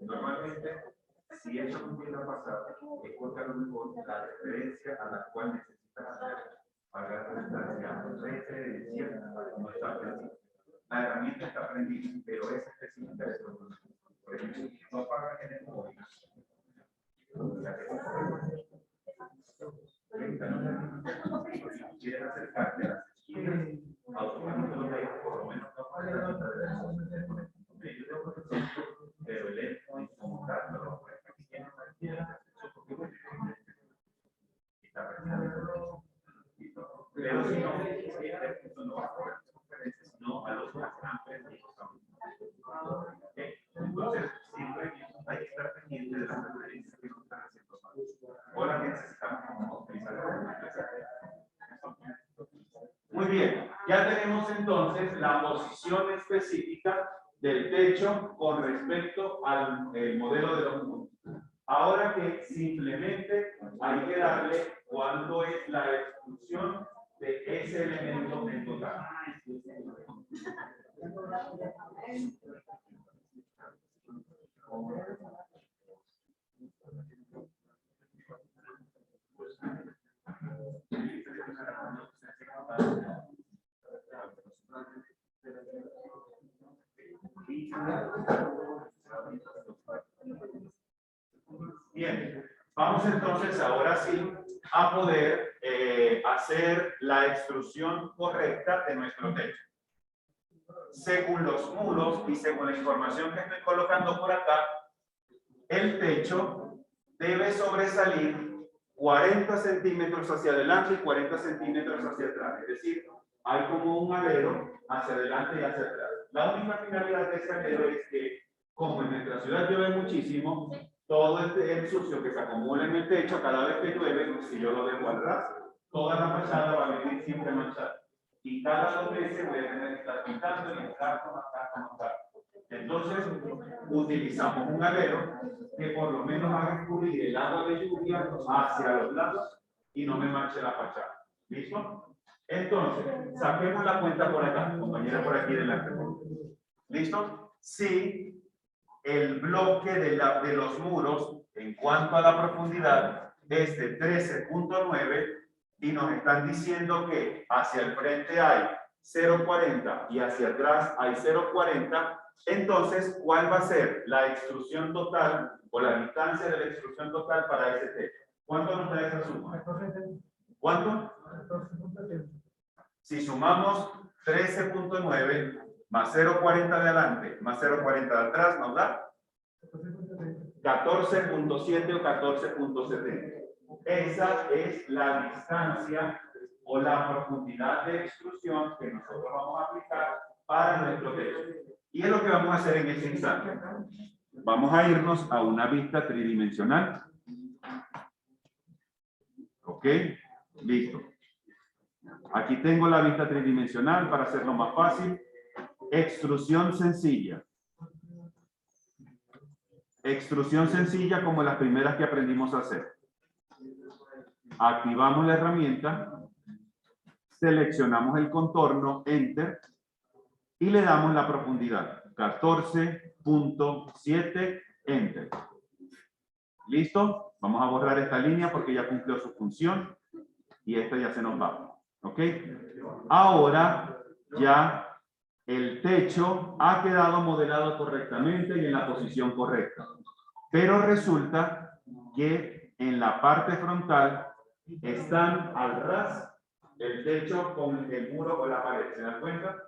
Normalmente, si eso no hubiera pasado, es porque a lo mejor la referencia a la cual necesitas hacer para la referencia no está aprendida. La herramienta está aprendida, pero esa específica es lo que por ejemplo, no apaga en el móvil. Si quieres acercarte a las esquinas, automáticamente por lo menos no puedes la mitad de la pero el endpoint como tal no lo puede pero si no, este punto no va a poder referencias, sino a los más amplios. Entonces, siempre hay que estar pendiente de las referencias que nos están haciendo mal. O las necesitamos utilizar. Muy bien, ya tenemos entonces la posición específica del techo con respecto al modelo de los muros. Ahora que simplemente hay que darle cuánto es la extrusión de ese elemento en total. Bien, vamos entonces ahora sí a poder hacer la extrusión correcta de nuestro techo. según los muros y según la información que estoy colocando por acá, el techo debe sobresalir 40 centímetros hacia adelante y 40 centímetros hacia atrás. Es decir, hay como un alero hacia adelante y hacia atrás. La única finalidad de ese alero es que, como en nuestra ciudad llueve muchísimo, todo el sucio que se acumula en el techo cada vez que llueve, si yo lo dejo al ras, toda la fachada va a venir siempre manchada. Y cada 2 meses voy a tener que estar pintando y montar. Entonces, utilizamos un alero que por lo menos haga escurrir el agua de lluvia hacia los lados y no me manche la fachada. ¿Listo? Entonces, saquemos la cuenta por acá, compañera, por aquí delante. ¿Listo? Si el bloque de los muros, en cuanto a la profundidad, es de 13.9 y nos están diciendo que hacia el frente hay 0.40 y hacia atrás hay 0.40, entonces, ¿cuál va a ser la extrusión total o la distancia de la extrusión total para ese techo? ¿Cuánto nos da esa suma? ¿Cuánto? Si sumamos 13.9 más 0.40 de adelante más 0.40 de atrás, nos da 14.7 o 14.70. Esa es la distancia o la profundidad de extrusión que nosotros vamos a aplicar para nuestro techo. Y es lo que vamos a hacer en este instante. Vamos a irnos a una vista tridimensional. ¿Ok? Listo. Aquí tengo la vista tridimensional para hacerlo más fácil. Extrusión sencilla. Extrusión sencilla como las primeras que aprendimos a hacer. Activamos la herramienta, seleccionamos el contorno, Enter, y le damos la profundidad, 14.7, Enter. ¿Listo? Vamos a borrar esta línea porque ya cumplió su función y esta ya se nos va. ¿Ok? Ahora ya el techo ha quedado modelado correctamente y en la posición correcta. Pero resulta que en la parte frontal están al ras el techo con el muro o la pared. ¿Se dan cuenta?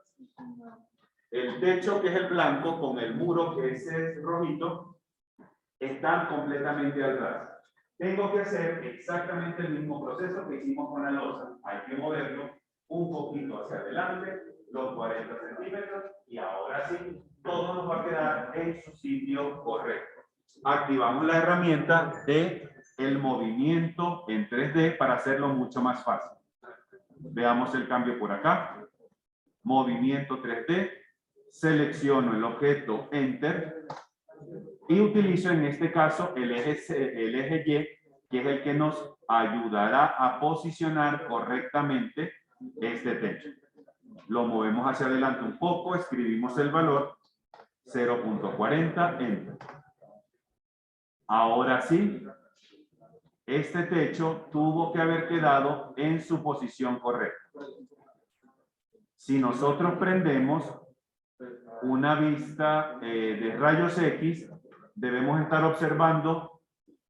El techo, que es el blanco, con el muro, que es el rojito, están completamente al ras. Tengo que hacer exactamente el mismo proceso que hicimos con la losa. Hay que moverlo un poquito hacia adelante, los 40 centímetros, y ahora sí, todo nos va a quedar en su sitio correcto. Activamos la herramienta de el movimiento en 3D para hacerlo mucho más fácil. Veamos el cambio por acá. Movimiento 3D. Selecciono el objeto, Enter. Y utilizo en este caso el eje Y, que es el que nos ayudará a posicionar correctamente este techo. Lo movemos hacia adelante un poco, escribimos el valor 0.40, Enter. Ahora sí, este techo tuvo que haber quedado en su posición correcta. Si nosotros prendemos una vista de rayos X, debemos estar observando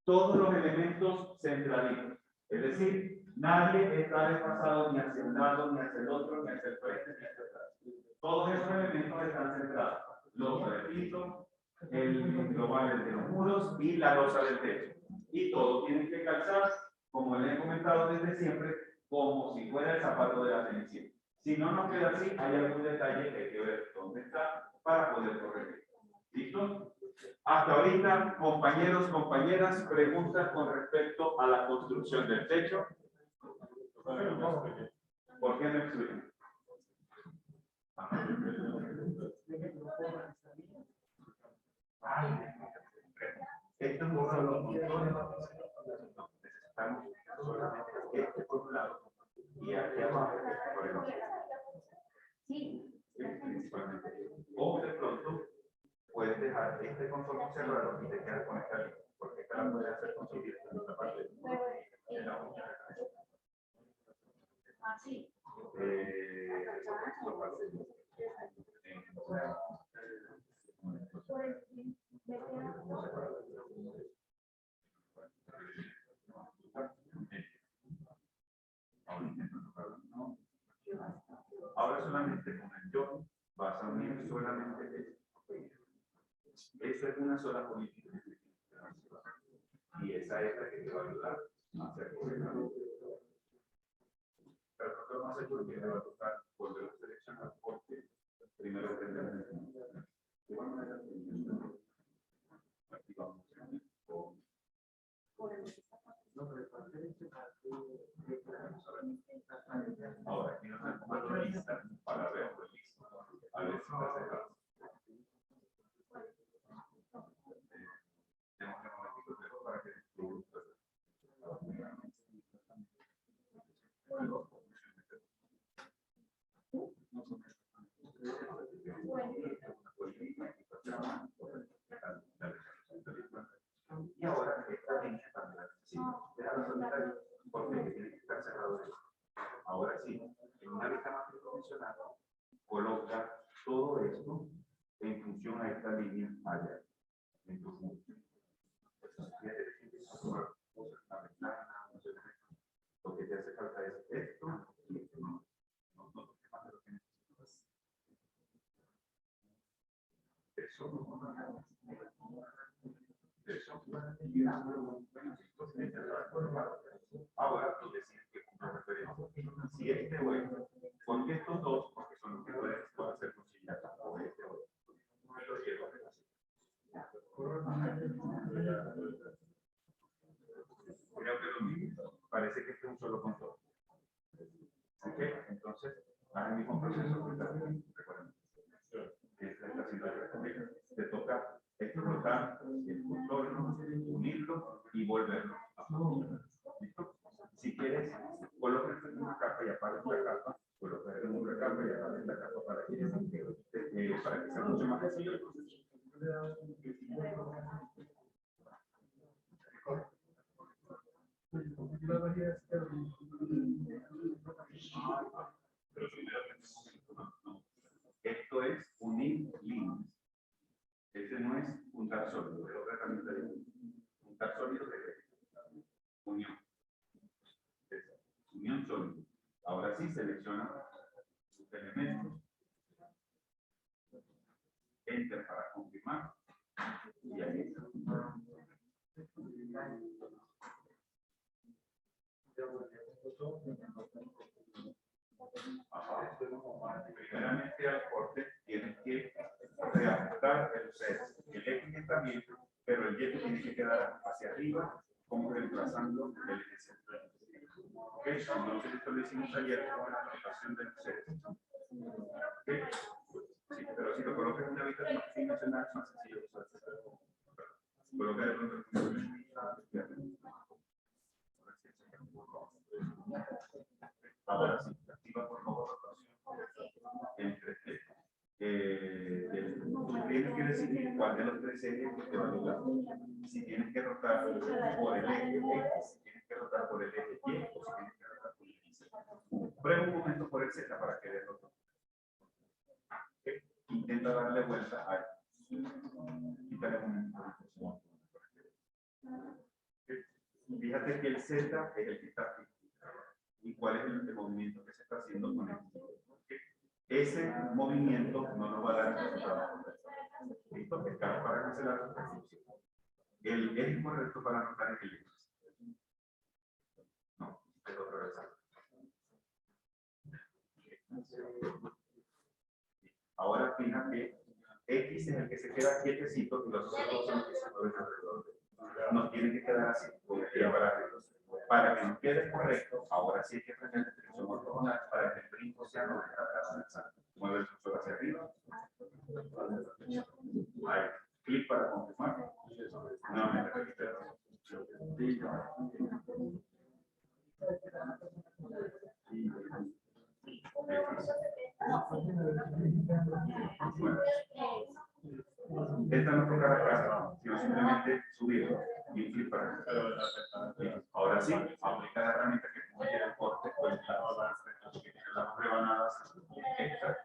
todos los elementos centralitos. Es decir, nadie está desfasado ni hacia un lado, ni hacia el otro, ni hacia el frente, ni hacia atrás. Todos esos elementos están centrados. Los repitos, el global de los muros y la losa del techo. Y todo tiene que calzar, como les he comentado desde siempre, como si fuera el zapato de la cenicienta. Si no nos queda así, hay algún detalle que hay que ver dónde está para poder corregir. ¿Listo? Hasta ahorita, compañeros, compañeras, preguntas con respecto a la construcción del techo. ¿Por qué no excluyen? Esto no solo necesitamos solamente este por un lado y aquí abajo por el otro. Sí. Principalmente. O de pronto puedes dejar este contorno cerrado y te quedas con esta línea, porque esta la puedes hacer conseguir en otra parte de la uña. Así. Ahora solamente con el yo vas a unir Esa es una sola política. Y esa es la que te va a ayudar a hacer gobernador. Pero nosotros no sé por qué le va a tocar volver a seleccionar, porque primero tendremos de igual manera activamos ahora aquí nos han tomado lista para ver lista. A ver si está cerrado. Tenemos que mover para que y ahora esta línea también sí, porque tiene que estar cerrado. Ahora sí, en una lista más convencional, coloca todo esto en función a esta línea allá, en tu punto. Lo que te hace falta es esto y esto. Ahora tú decides que punto referencia. Si este o este, ¿por qué estos dos? Porque son los que pueden hacer conciliación o este o este. Lo llevo creo que lo mismo. Parece que este es un solo control. ¿Ok? Entonces, haz el mismo proceso que está haciendo. Te toca explotar el contorno, unirlo y volverlo a funcionar. ¿Listo? Si quieres, colocas en una capa y apagas la capa, colocas en otra capa y apagas la capa para que sea mucho más sencillo el proceso. Esto es unir líneas. Ese no es juntar sólido, es otra herramienta de juntar sólido de unión. Unión sólido. Ahora sí selecciona sus elementos. Enter para confirmar. Y ahí está. Primeramente al corte tienes que reajustar el set. El X está bien, pero el Y tiene que quedar hacia arriba, como reemplazando el eje central. ¿Ok? Entonces esto lo hicimos ayer con la anotación del set. ¿Ok? Sí, pero si lo colocas en una habitación funcional es más sencillo. Coloca de pronto ahora sí, activa por favor rotación entre tú tienes que decidir cuál de los tres ejes te va a ayudar. Si tienes que rotar por el eje X, si tienes que rotar por el eje Y o si tienes que rotar por el Y. Prueba un momento por el Z para que veas otro. Intenta darle vuelta a quítale un momento. Fíjate que el Z es el que está aquí. ¿Y cuál es el movimiento que se está haciendo con él? Ese movimiento no nos va a dar el resultado. ¿Listo? Escala para cancelar. El eje correcto para anotar es el X. No, es otra vez. Ahora fíjate que X es el que se queda quietecito y los otros dos son los que se mueven alrededor. Nos tiene que quedar así, para que nos quede correcto. Ahora sí hay que aprender la dirección ortogonal para que el brinco sea 90 grados. Mueve el cursor hacia arriba. Ahí, clic para confirmar. Nuevamente repite. Bueno. Esta no toca acá, sino simplemente subirlo y clic para acá. Ahora sí, aplica la herramienta que como quiere el corte o el plano, que tiene las rebanadas extra.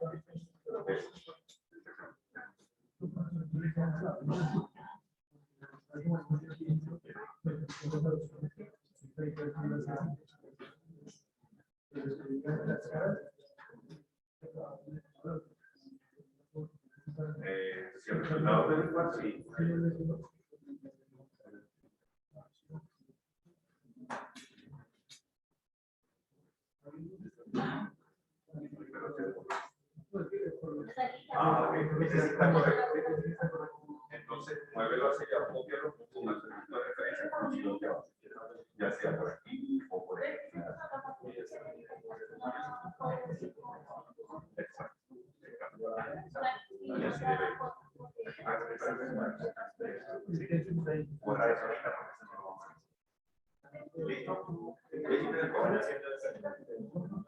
Si el resultado del cual sí, Ese sí está correcto. Entonces, muévelo hacia allá, cópialo con el punto de referencia conocido ya sea por aquí o por aquí. Exacto. Y así debe. Borra eso ahorita porque se lo vamos a hacer. ¿Listo?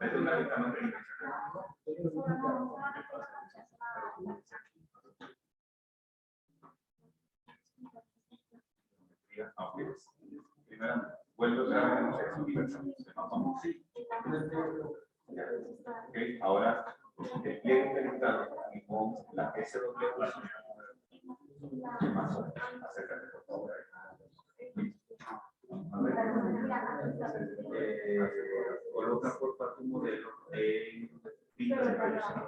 Es una lista más de primero, vuelvo otra vez a la universal. Okay, ahora el pliegue intelectual y con la SW más o menos. Acércate, por favor. Coloca por favor tu modelo en pintas de rayos X.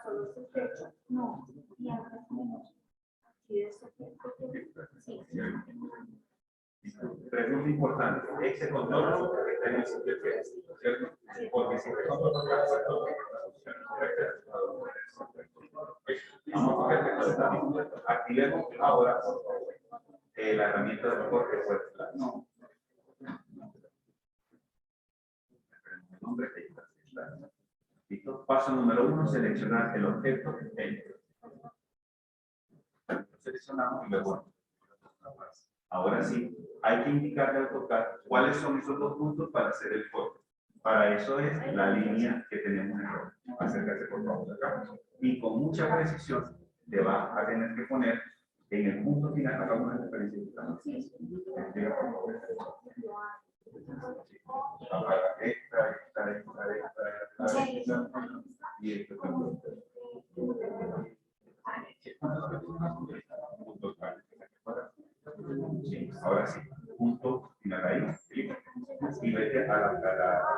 Solo su techo. No, y ahora sí, eso sí. Pregunta importante, ese control está en el sitio que es, ¿cierto? Porque si este control no está vamos a ver que está dispuesto. Activemos ahora, por favor, la herramienta de recorte web. No. El nombre que está. ¿Listo? Paso número 1, seleccionar el objeto. Lo seleccionamos y luego. Ahora sí, hay que indicarle al AutoCAD cuáles son esos dos puntos para hacer el corte. Para eso es la línea que tenemos en rojo. Acércate por favor acá. Y con mucha precisión te va a tener que poner en el punto final, hagamos una referencia. Llega por favor. Esta. Y esto también. Sí, ahora sí, punto final ahí, clic, y vete a la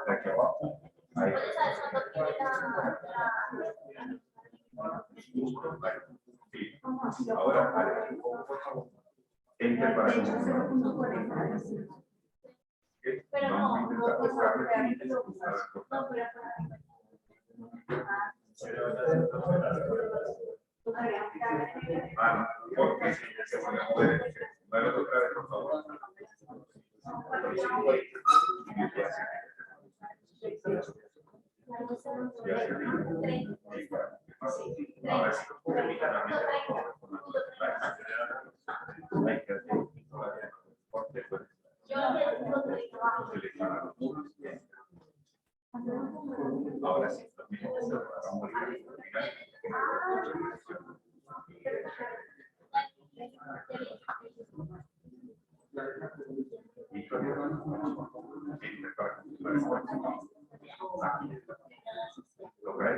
de aquí abajo. Ahí. Justo ahí. Sí. Ahora, por favor, enter para confirmar. Vamos a intentar buscar y porque se van a poder ver otra vez, por favor. Ahora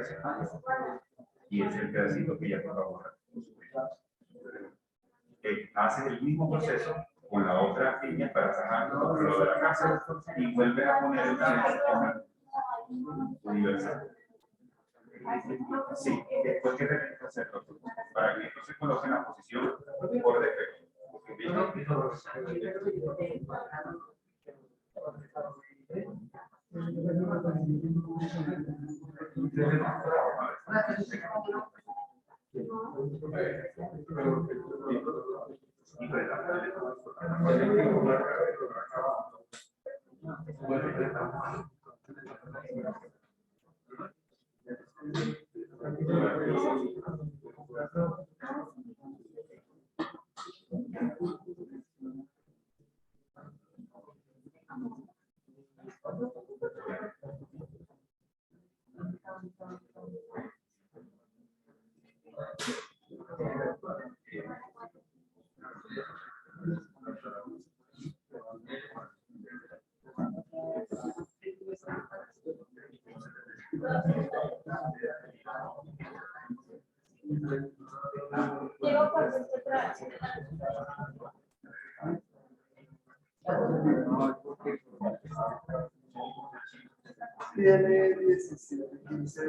sí, ahora sí, y es el pedacito que ya por favor haces el mismo proceso con la otra línea para sacar lo de la casa y vuelve a poner el sistema universal. Sí, después que tenés que hacerlo para que esto se coloque en la posición por defecto. Tiene 17, 15.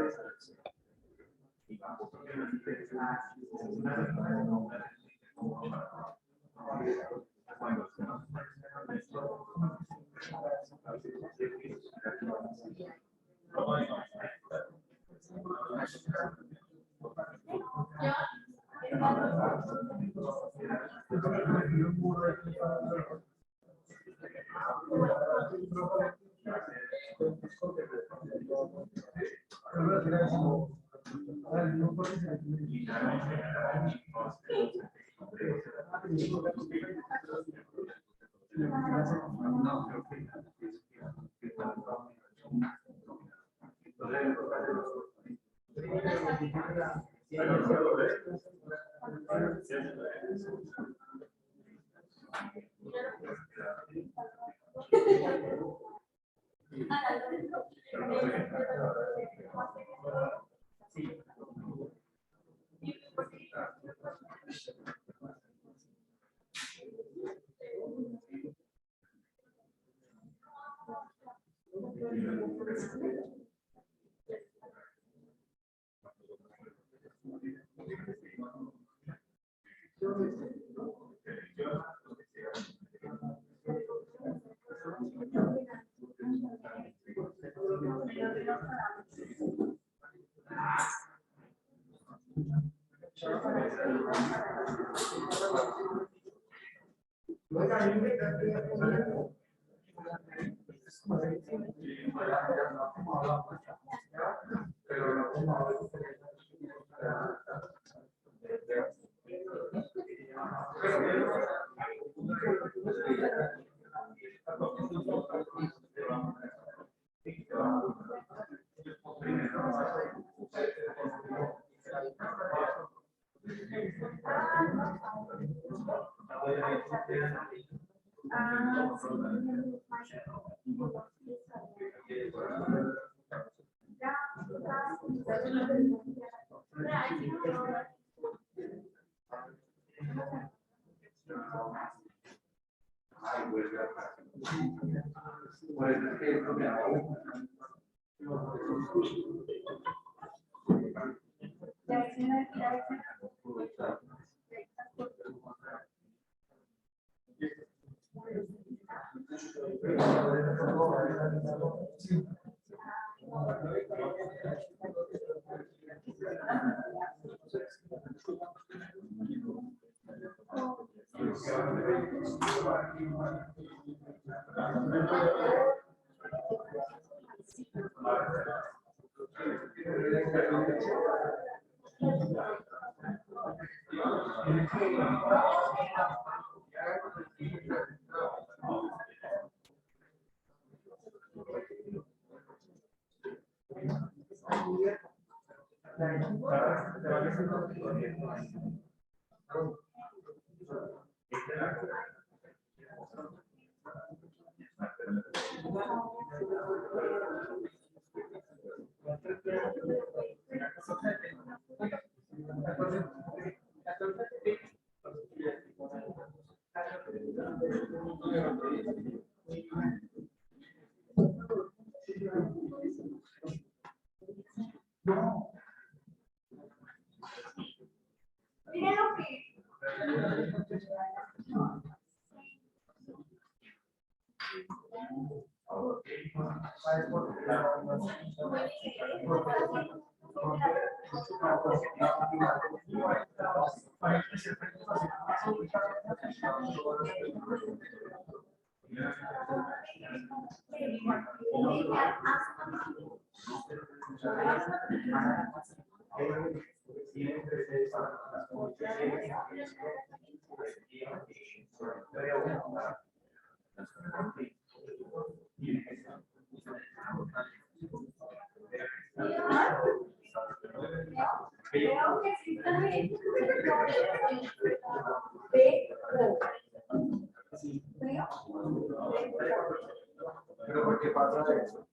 Pero ¿por qué pasa eso?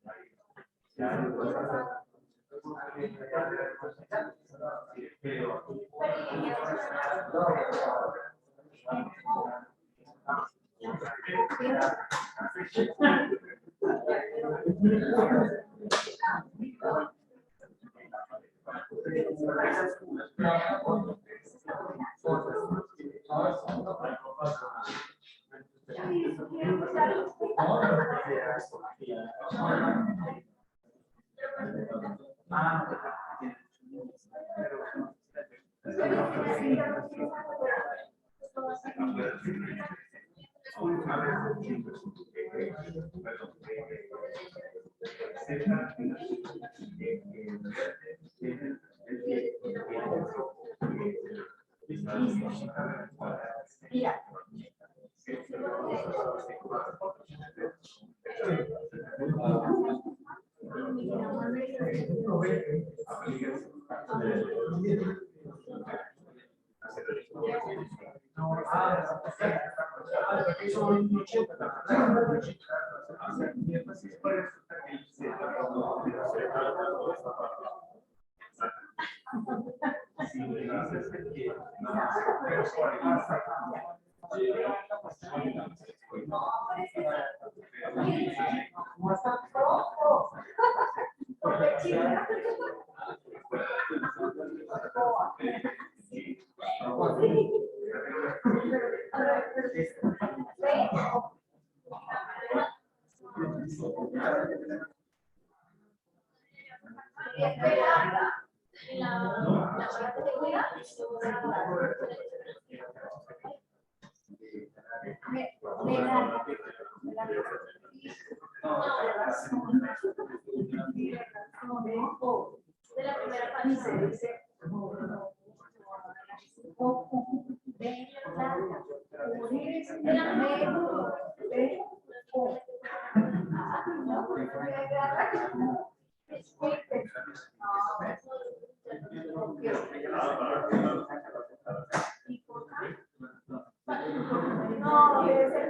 Mira. De la primera página dice no, debe ser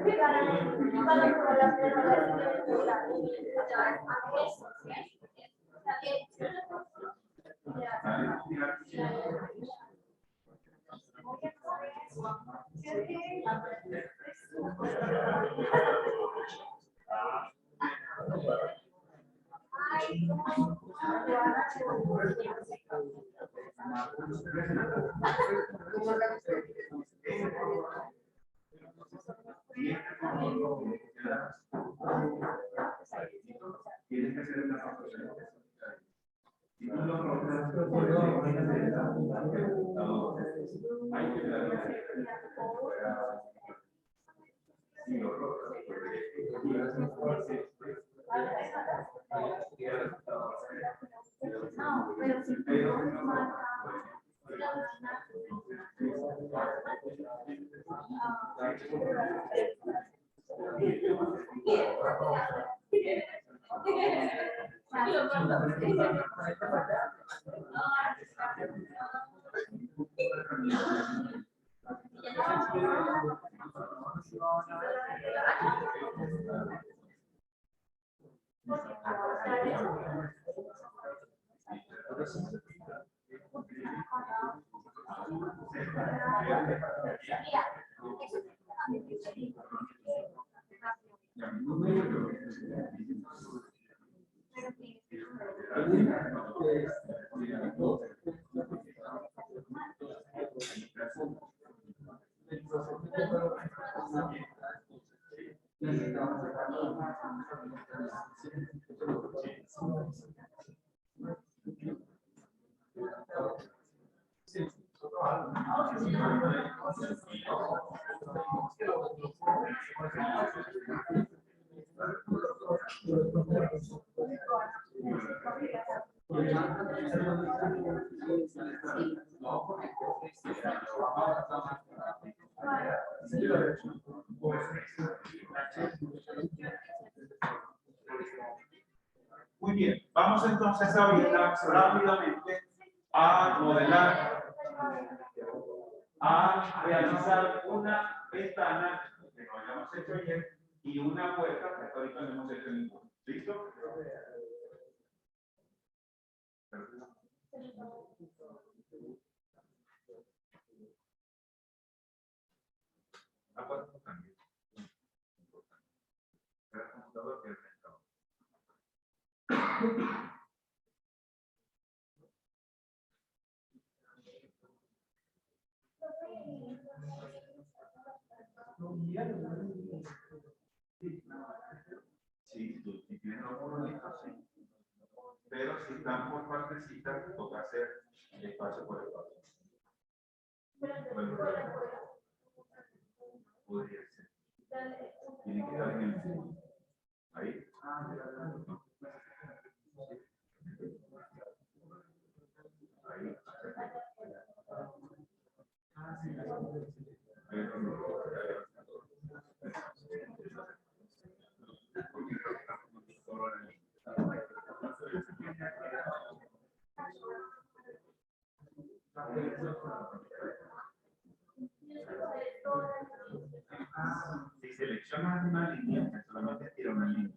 Muy bien, vamos entonces ahorita rápidamente a modelar, a realizar una ventana que no habíamos hecho ayer y una puerta que hasta ahorita no hemos hecho ninguna. ¿Listo? La puerta también. El computador que sí, si tienen los bonitos, sí. Pero si están por partecitas, toca hacer espacio por espacio. Bueno, podría ser. tiene que estar en el centro. Ahí. Ahí. Si seleccionas una línea, solamente tira una línea.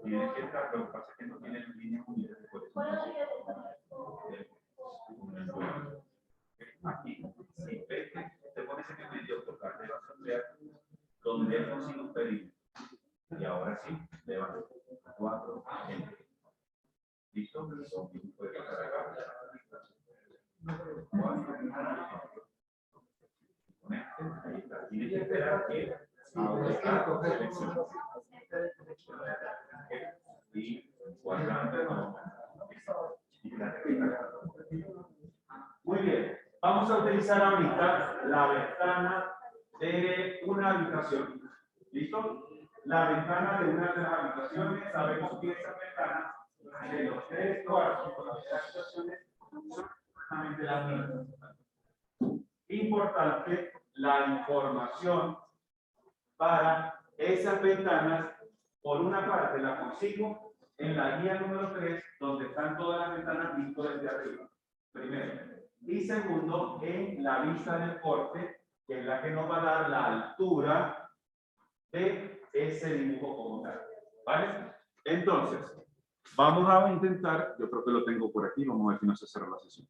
Tienes que estar, lo que pasa es que no tiene líneas unidas. Por eso aquí, si ves que te pones en el medio, tocar de vas a ver donde es un signo perímetro. Y ahora sí, le vas a 4 ejemplos. ¿Listo? Puede pasar acá. Ahí está. Tienes que esperar que ahora seleccione. Y guardando. Muy bien. Vamos a utilizar ahorita la ventana de una habitación. ¿Listo? La ventana de una de las habitaciones, sabemos que esa ventana de los 3 cuartos de las habitaciones son exactamente las mismas. Importante la información para esas ventanas, por una parte la consigo en la guía número 3, donde están todas las ventanas vistas desde arriba. Primero. Y segundo, en la vista del corte, que es la que nos va a dar la altura de ese dibujo como tal. ¿Vale? Entonces, vamos a intentar, yo creo que lo tengo por aquí, vamos a ver si no se cerró la sesión.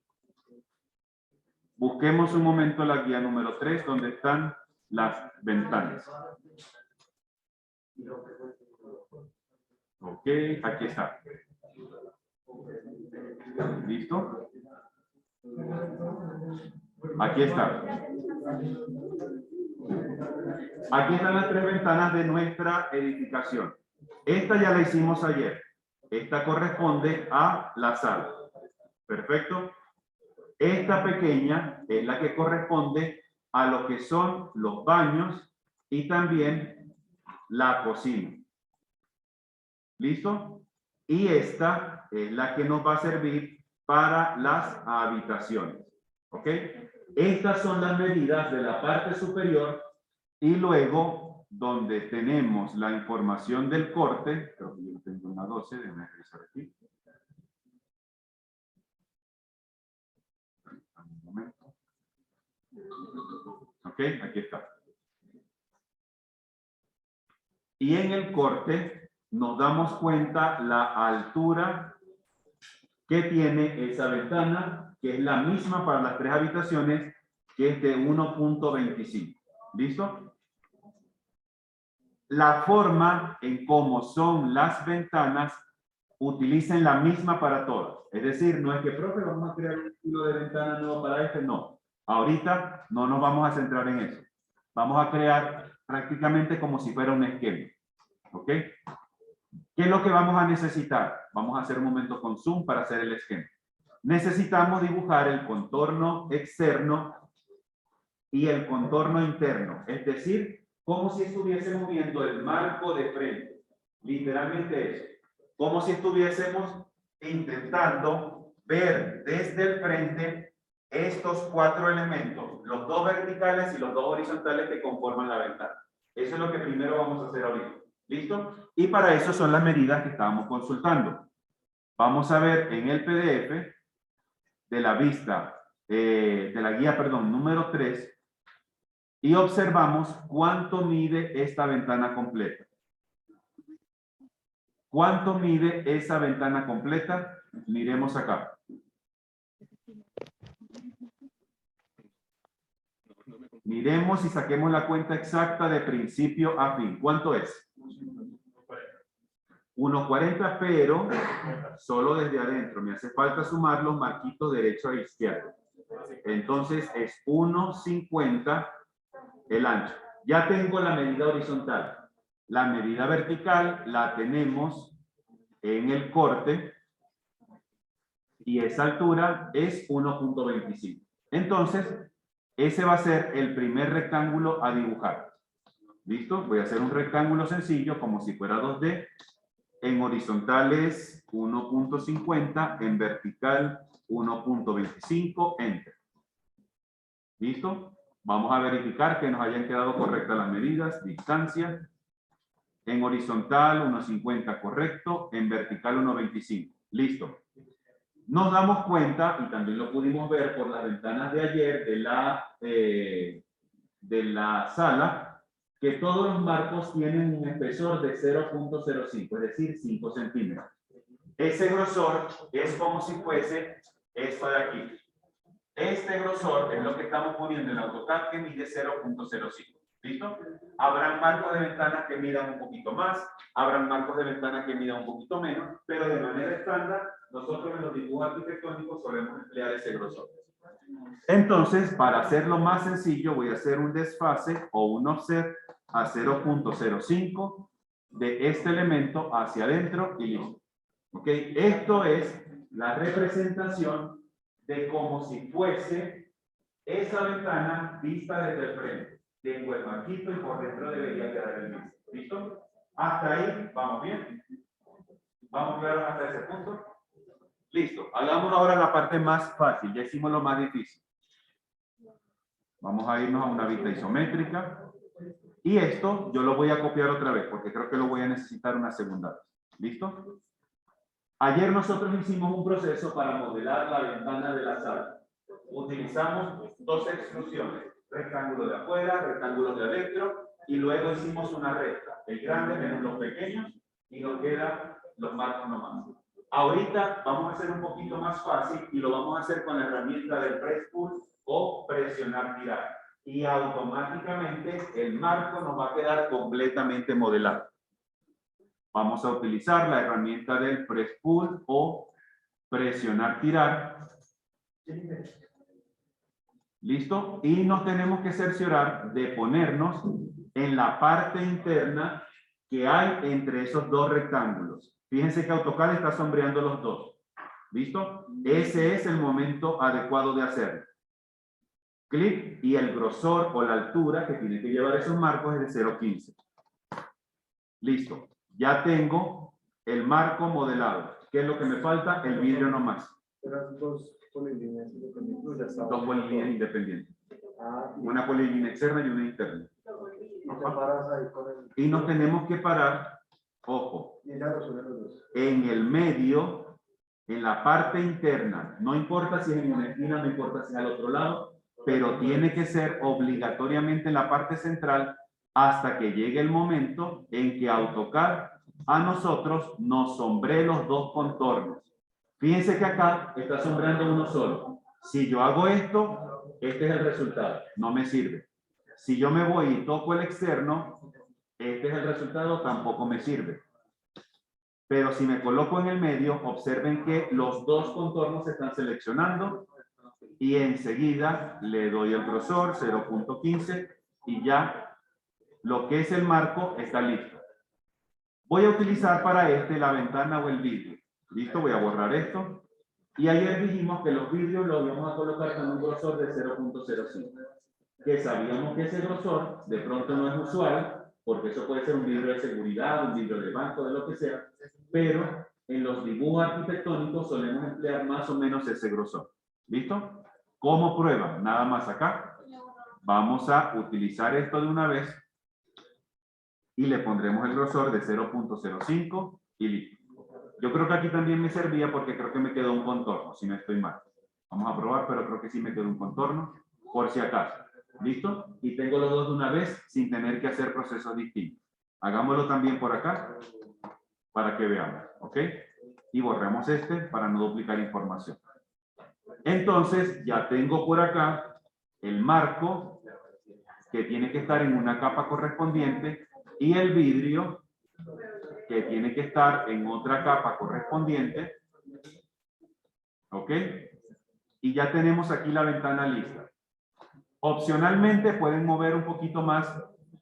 Busquemos un momento la guía número 3, donde están las ventanas. Ok, aquí está. ¿Listo? Aquí está. Aquí están las 3 ventanas de nuestra edificación. Esta ya la hicimos ayer. Esta corresponde a la sala. Perfecto. Esta pequeña es la que corresponde a lo que son los baños y también la cocina. ¿Listo? Y esta es la que nos va a servir para las habitaciones. ¿Ok? Estas son las medidas de la parte superior y luego donde tenemos la información del corte, creo que yo tengo una 12, déjame revisar aquí. Un momento. Ok, aquí está. Y en el corte nos damos cuenta la altura que tiene esa ventana, que es la misma para las 3 habitaciones, que es de 1.25. ¿Listo? La forma en cómo son las ventanas, utilicen la misma para todas. Es decir, no es que, profe, vamos a crear un estilo de ventana nuevo para este, no. Ahorita no nos vamos a centrar en eso. Vamos a crear prácticamente como si fuera un esquema. ¿Ok? ¿Qué es lo que vamos a necesitar? Vamos a hacer un momento con zoom para hacer el esquema. Necesitamos dibujar el contorno externo y el contorno interno. Es decir, como si estuviésemos viendo el marco de frente. Literalmente eso. Como si estuviésemos intentando ver desde el frente estos 4 elementos, los 2 verticales y los 2 horizontales que conforman la ventana. Eso es lo que primero vamos a hacer ahorita. ¿Listo? Y para eso son las medidas que estábamos consultando. Vamos a ver en el PDF de la vista, de la guía, perdón, número 3, y observamos cuánto mide esta ventana completa. ¿Cuánto mide esa ventana completa? Miremos acá. Miremos y saquemos la cuenta exacta de principio a fin. ¿Cuánto es? 1.40, pero solo desde adentro. Me hace falta sumar los marquitos derecho a izquierda. Entonces es 1.50 el ancho. Ya tengo la medida horizontal. La medida vertical la tenemos en el corte y esa altura es 1.25. Entonces, Ese va a ser el primer rectángulo a dibujar. ¿Listo? Voy a hacer un rectángulo sencillo como si fuera 2D. En horizontal es 1.50, en vertical 1.25, enter. ¿Listo? Vamos a verificar que nos hayan quedado correctas las medidas, distancia. En horizontal 1.50 correcto, en vertical 1.25. Listo. Nos damos cuenta, y también lo pudimos ver por las ventanas de ayer de la sala, que todos los marcos tienen un espesor de 0.05, es decir, 5 centímetros. Ese grosor es como si fuese esto de aquí. Este grosor es lo que estamos poniendo en AutoCAD que mide 0.05. ¿Listo? Habrán marcos de ventanas que midan un poquito más, habrán marcos de ventanas que midan un poquito menos, pero de manera estándar, nosotros en los dibujos arquitectónicos solemos emplear ese grosor. Entonces, para hacerlo más sencillo, voy a hacer un desfase o un offset a 0.05 de este elemento hacia adentro y listo. ¿Ok? Esto es la representación de como si fuese esa ventana vista desde el frente. Tengo el marquito y por dentro debería quedar el mismo. ¿Listo? Hasta ahí, ¿vamos bien? ¿Vamos claros hasta ese punto? Listo. Hagamos ahora la parte más fácil. Ya hicimos lo más difícil. Vamos a irnos a una vista isométrica. Y esto yo lo voy a copiar otra vez porque creo que lo voy a necesitar una segunda vez. ¿Listo? Ayer nosotros hicimos un proceso para modelar la ventana de la sala. Utilizamos dos extrusiones, rectángulo de afuera, rectángulo de adentro, y luego hicimos una recta, el grande menos los pequeños, y nos quedan los marcos nomás. Ahorita vamos a hacer un poquito más fácil y lo vamos a hacer con la herramienta del press pull o presionar tirar. Y automáticamente el marco nos va a quedar completamente modelado. Vamos a utilizar la herramienta del press pull o presionar tirar. ¿Listo? Y nos tenemos que cerciorar de ponernos en la parte interna que hay entre esos dos rectángulos. Fíjense que AutoCAD está sombreando los dos. ¿Listo? Ese es el momento adecuado de hacerlo. Clic y el grosor o la altura que tiene que llevar esos marcos es de 0.15. Listo. Ya tengo el marco modelado. ¿Qué es lo que me falta? El vidrio nomás. Eran dos polilíneas independientes, ya estaban. Dos polilíneas independientes. Ah, Una polilínea externa y una interna. y te paras ahí con el. Y nos tenemos que parar, ojo, Y ya lo suben los dos. en el medio, en la parte interna. No importa si es en una esquina, no importa si es al otro lado, pero tiene que ser obligatoriamente en la parte central hasta que llegue el momento en que AutoCAD a nosotros nos sombree los dos contornos. Fíjense que acá está sombreando uno solo. Si yo hago esto, este es el resultado. No me sirve. Si yo me voy y toco el externo, este es el resultado, tampoco me sirve. Pero si me coloco en el medio, observen que los dos contornos se están seleccionando y enseguida le doy el grosor 0.15 y ya lo que es el marco está listo. Voy a utilizar para la ventana o el vidrio. Listo, voy a borrar esto. Y ayer dijimos que los vidrios los íbamos a colocar con un grosor de 0.05. Que sabíamos que ese grosor de pronto no es usual, porque eso puede ser un vidrio de seguridad, un vidrio de banco, de lo que sea, pero en los dibujos arquitectónicos solemos emplear más o menos ese grosor. ¿Listo? Como prueba, nada más acá, vamos a utilizar esto de una vez y le pondremos el grosor de 0.05 y listo. Yo creo que aquí también me servía porque creo que me quedó un contorno, si no estoy mal. Vamos a probar, pero creo que sí me quedó un contorno, por si acaso. ¿Listo? Y tengo los dos de una vez sin tener que hacer procesos distintos. Hagámoslo también por acá para que veamos, ¿ok? Y borramos este para no duplicar información. Entonces, ya tengo por acá el marco que tiene que estar en una capa correspondiente y el vidrio que tiene que estar en otra capa correspondiente. ¿Ok? Y ya tenemos aquí la ventana lista. Opcionalmente pueden mover un poquito más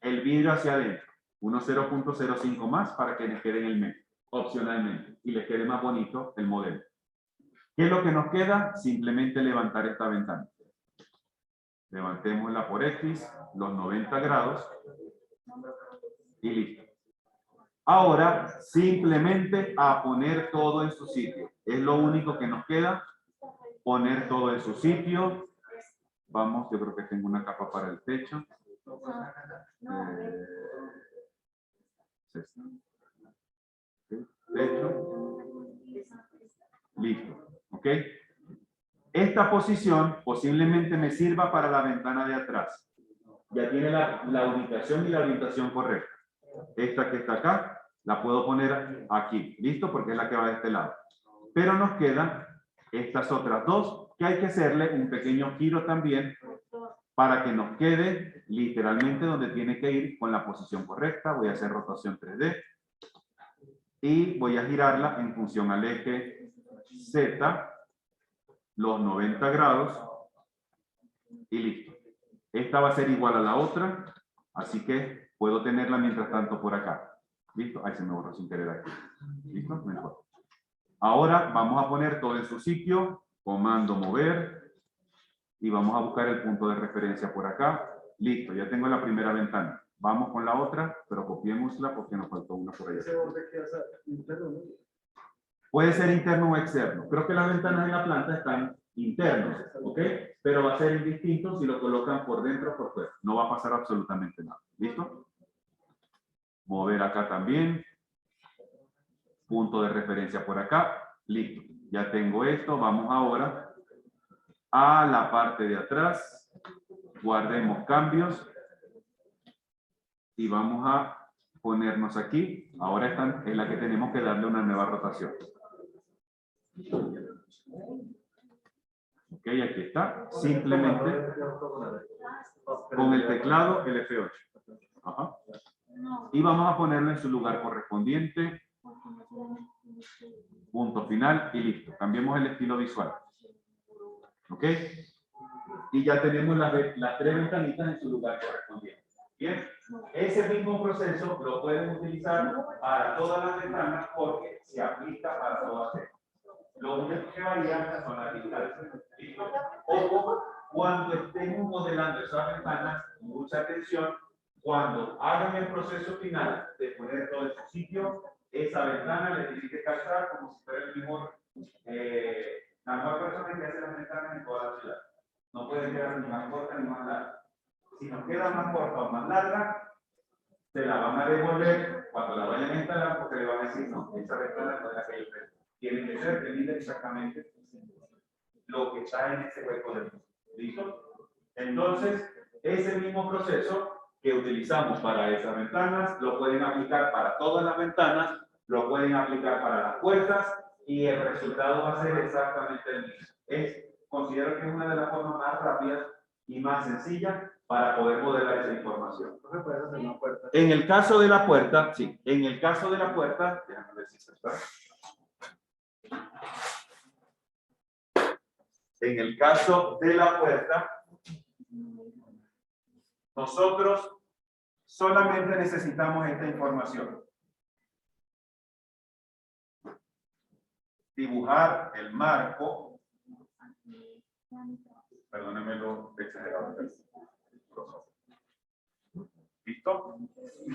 el vidrio hacia adentro. Unos 0.05 más para que les quede en el medio. Opcionalmente. Y les quede más bonito el modelo. ¿Qué es lo que nos queda? Simplemente levantar esta ventana. Levantémosla por X, los 90 grados. Y listo. Ahora, simplemente a poner todo en su sitio. Es lo único que nos queda. Poner todo en su sitio. Vamos, yo creo que tengo una capa para el techo. Techo. Listo. ¿Ok? Esta posición posiblemente me sirva para la ventana de atrás. Ya tiene la ubicación y la orientación correcta. Esta que está acá, la puedo poner aquí. ¿Listo? Porque es la que va de este lado. Pero nos quedan estas otras dos que hay que hacerle un pequeño giro también para que nos quede literalmente donde tiene que ir con la posición correcta. Voy a hacer rotación 3D y voy a girarla en función al eje Z, los 90 grados y listo. Esta va a ser igual a la otra, así que puedo tenerla mientras tanto por acá. ¿Listo? Ahí se me borró sin querer aquí. ¿Listo? No importa. Ahora vamos a poner todo en su sitio, comando mover, y vamos a buscar el punto de referencia por acá. Listo, ya tengo la primera ventana. Vamos con la otra, pero copiémosla porque nos faltó una por allá. Ese borde queda interno, ¿no? Puede ser interno o externo. Creo que las ventanas en la planta están internos, ¿ok? Pero va a ser indistinto si lo colocan por dentro o por fuera. No va a pasar absolutamente nada. ¿Listo? Mover acá también. Punto de referencia por acá. Listo. Ya tengo esto. Vamos ahora a la parte de atrás. Guardemos cambios. Y vamos a ponernos aquí. Ahora esta es la que tenemos que darle una nueva rotación. Ok, aquí está. Simplemente con el teclado, el F8. Ajá. Y vamos a ponerlo en su lugar correspondiente. Punto final y listo. Cambiemos el estilo visual. Ok. Y ya tenemos las tres ventanitas en su lugar correspondiente. Bien. Ese mismo proceso lo pueden utilizar para todas las ventanas porque se aplica para todas ellas. Lo único que varía son las distancias. ¿Listo? Ojo, cuando estemos modelando esas ventanas, mucha atención, cuando hagan el proceso final de poner todo en su sitio, esa ventana le tiene que calzar como si fuera el mejor, la mejor persona que hace las ventanas en toda la ciudad. No puede quedar ni más corta ni más larga. Si nos queda más corta o más larga, se la van a devolver cuando la vayan a instalar porque le van a decir, no, esa ventana no es la que yo creo. Tiene que ser que mide exactamente lo que está en ese hueco del mundo. ¿Listo? Entonces, ese mismo proceso que utilizamos para esas ventanas, lo pueden aplicar para todas las ventanas, lo pueden aplicar para las puertas y el resultado va a ser exactamente el mismo. Considero que es una de las formas más rápidas y más sencillas para poder modelar esa información. En el caso de la puerta, sí, en el caso de la puerta, déjame ver si se está. En el caso de la puerta, nosotros solamente necesitamos esta información. Dibujar el marco. Perdónenme lo exagerado. ¿Listo?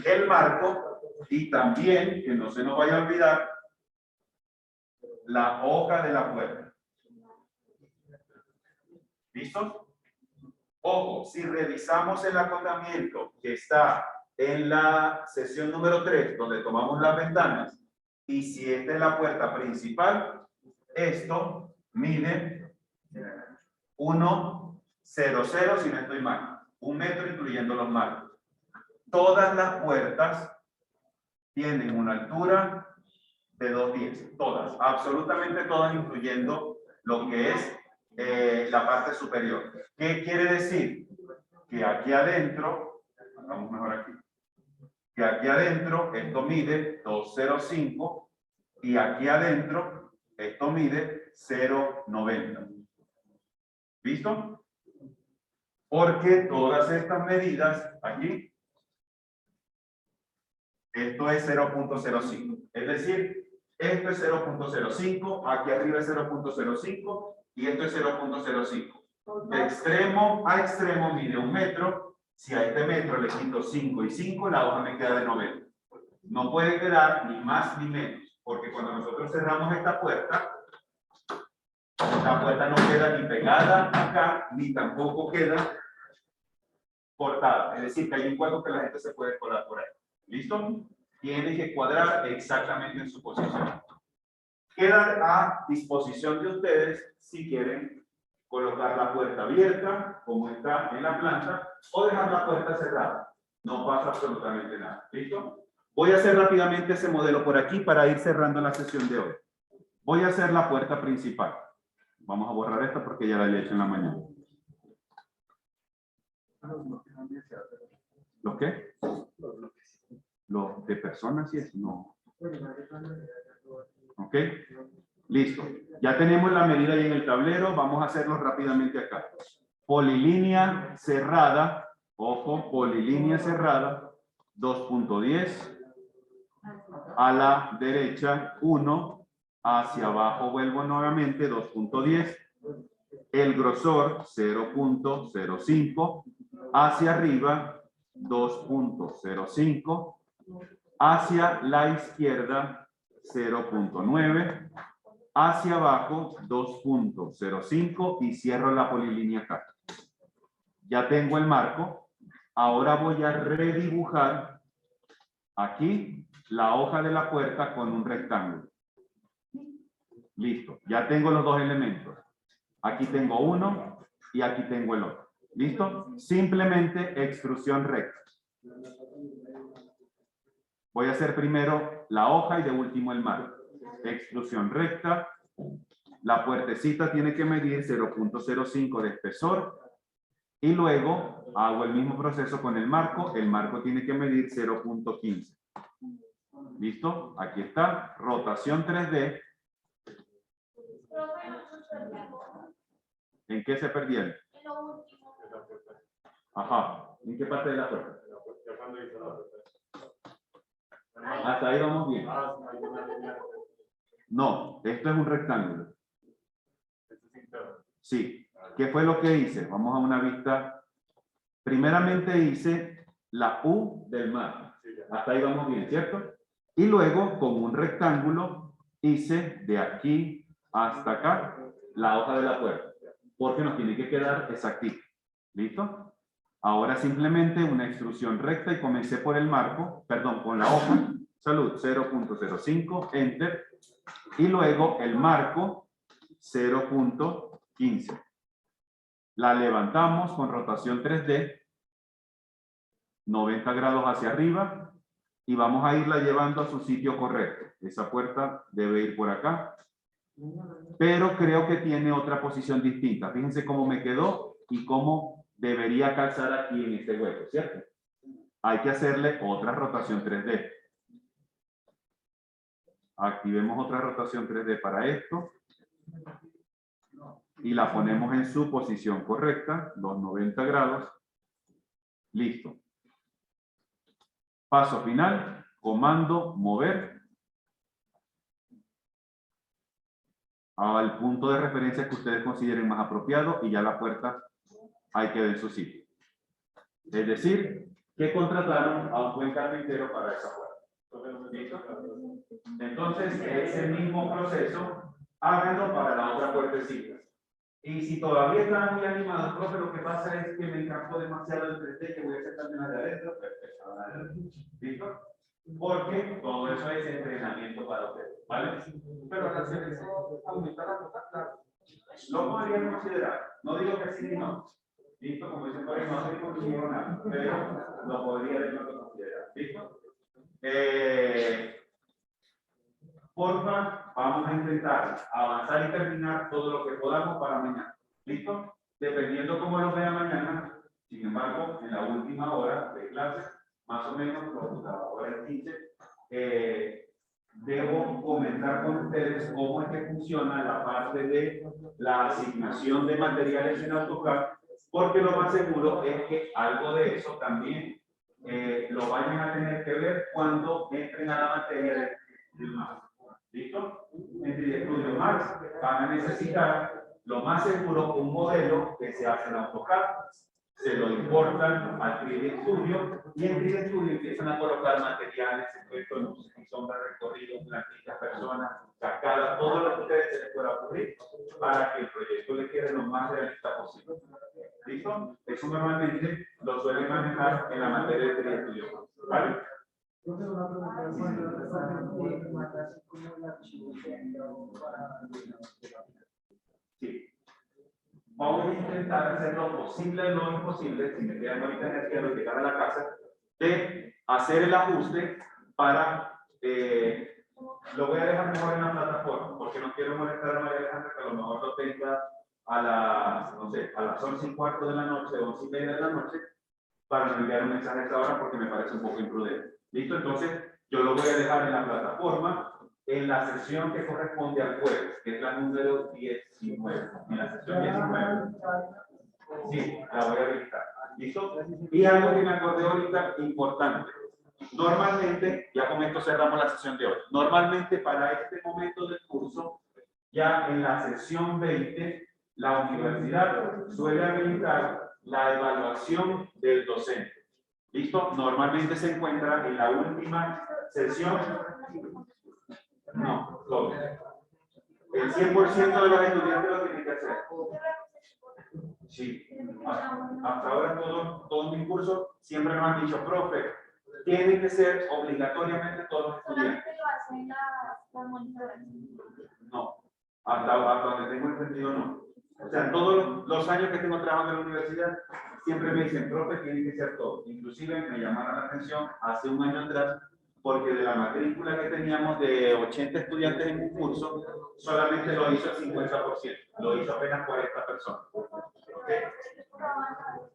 El marco y también, que no se nos vaya a olvidar, la hoja de la puerta. ¿Listo? Ojo, si revisamos el acotamiento que está en la sesión número 3, donde tomamos las ventanas, y si esta es la puerta principal, esto mide 1,00 si no estoy mal, 1 metro incluyendo los marcos. Todas las puertas tienen una altura de 2,10, todas, absolutamente todas, incluyendo lo que es la parte superior. ¿Qué quiere decir? Que aquí adentro, hagamos mejor aquí, que aquí adentro esto mide 2,05 y aquí adentro esto mide 0,90. ¿Listo? Porque todas estas medidas aquí, esto es 0,05. Es decir, esto es 0,05, aquí arriba es 0,05 y esto es 0,05. De extremo a extremo mide 1 metro. Si a este metro le quito 5 y 5, la hoja me queda de 90. No puede quedar ni más ni menos, porque cuando nosotros cerramos esta puerta, la puerta no queda ni pegada acá, ni tampoco queda cortada. Es decir, que hay un hueco que la gente se puede colar por ahí. ¿Listo? Tiene que cuadrar exactamente en su posición. Queda a disposición de ustedes si quieren colocar la puerta abierta, como está en la planta, o dejar la puerta cerrada. No pasa absolutamente nada. ¿Listo? Voy a hacer rápidamente ese modelo por aquí para ir cerrando la sesión de hoy. Voy a hacer la puerta principal. Vamos a borrar esta porque ya la había hecho en la mañana. ¿Los qué? Los de personas y eso, no. ¿Ok? Listo. Ya tenemos la medida ahí en el tablero. Vamos a hacerlo rápidamente acá. Polilínea cerrada. Ojo, polilínea cerrada. 2.10. A la derecha, 1. Hacia abajo vuelvo nuevamente, 2.10. El grosor, 0.05. Hacia arriba, 2.05. Hacia la izquierda, 0.9. Hacia abajo, 2.05. Y cierro la polilínea acá. Ya tengo el marco. Ahora voy a redibujar aquí la hoja de la puerta con un rectángulo. Listo. Ya tengo los dos elementos. Aquí tengo uno y aquí tengo el otro. ¿Listo? Simplemente extrusión recta. Voy a hacer primero la hoja y de último el marco. Extrusión recta. La puertecita tiene que medir 0.05 de espesor. Y luego hago el mismo proceso con el marco. El marco tiene que medir 0.15. ¿Listo? Aquí está. Rotación 3D. ¿En qué se perdieron? En lo último. Ajá. ¿En qué parte de la puerta? Hasta ahí vamos bien. No, esto es un rectángulo. Sí. ¿Qué fue lo que hice? Vamos a una vista. Primeramente hice la U del mar. Hasta ahí vamos bien, ¿cierto? Y luego, con un rectángulo, hice de aquí hasta acá la hoja de la puerta. Porque nos tiene que quedar exactito. ¿Listo? Ahora simplemente una extrusión recta y comencé por el marco, perdón, con la hoja. Salud, 0.05, enter. Y luego el marco, 0.15. La levantamos con rotación 3D, 90 grados hacia arriba, y vamos a irla llevando a su sitio correcto. Esa puerta debe ir por acá, pero creo que tiene otra posición distinta. Fíjense cómo me quedó y cómo debería calzar aquí en este hueco, ¿cierto? Hay que hacerle otra rotación 3D. Activemos otra rotación 3D para esto. Y la ponemos en su posición correcta, los 90 grados. Listo. Paso final, comando mover al punto de referencia que ustedes consideren más apropiado y ya la puerta ahí queda en su sitio. Es decir, que contrataron a un buen carpintero para esa puerta. ¿Listo? Entonces, ese mismo proceso, háganlo para la otra puertecita. Y si todavía están muy animados, profe, lo que pasa es que me encantó demasiado el 3D, que voy a hacer también la de adentro, perfecto. ¿Listo? Porque todo eso es entrenamiento para ustedes, ¿vale? Pero al hacer eso, aumentar la total, lo podrían considerar. No digo que sí ni no. ¿Listo? Como dicen por ahí, no se consiguieron nada, pero lo podría de pronto considerar. ¿Listo? Porfa, vamos a intentar avanzar y terminar todo lo que podamos para mañana. ¿Listo? Dependiendo cómo lo vea mañana, sin embargo, en la última hora de clase, más o menos, la hora 15, debo comentar con ustedes cómo es que funciona la parte de la asignación de materiales en AutoCAD, porque lo más seguro es que algo de eso también lo vayan a tener que ver cuando entren a la materia del máster. ¿Listo? En 3D Studio Max van a necesitar lo más seguro, un modelo que se hace en AutoCAD, se lo importan al 3D Studio y en 3D Studio empiezan a colocar materiales, efectos, luces y sombras, recorridos, plantillas, personas, cascadas, todo lo que a ustedes se les pueda ocurrir para que el proyecto le quede lo más realista posible. ¿Listo? Eso normalmente lo suelen manejar en la materia de 3D Studio. ¿Vale? Entonces, una pregunta, así como el archivo para... Sí. Vamos a intentar hacer lo posible, lo imposible, si me quedan ahorita energía de llegar a la casa, de hacer el ajuste para, lo voy a dejar mejor en la plataforma, porque no quiero molestar a María Alejandra, que a lo mejor lo tenga a las, no sé, a las 11:15 de la noche, 11:30 de la noche, para no enviar un mensaje a esta hora, porque me parece un poco imprudente. ¿Listo? Entonces, yo lo voy a dejar en la plataforma, en la sesión que corresponde al jueves, que es la número 19. En la sesión 19. Sí, la voy a habilitar. ¿Listo? Y algo que me acordé ahorita, importante. Normalmente, ya con esto cerramos la sesión de hoy. Normalmente, para este momento del curso, ya en la sesión 20, la universidad suele habilitar la evaluación del docente. ¿Listo? Normalmente se encuentra en la última sesión. No, todo. El 100% de los estudiantes lo tienen que hacer. Sí. Hasta ahora todos mis cursos siempre nos han dicho, profe, tienen que ser obligatoriamente todos los estudiantes. Solamente lo hacen las monitoras. No. Hasta donde tengo entendido, no. O sea, todos los años que tengo trabajando en la universidad, siempre me dicen, profe, tienen que ser todos. Inclusive me llamaron la atención hace un año atrás, porque de la matrícula que teníamos de 80 estudiantes en un curso, solamente lo hizo el 50%, lo hizo apenas 40 personas. ¿Okay?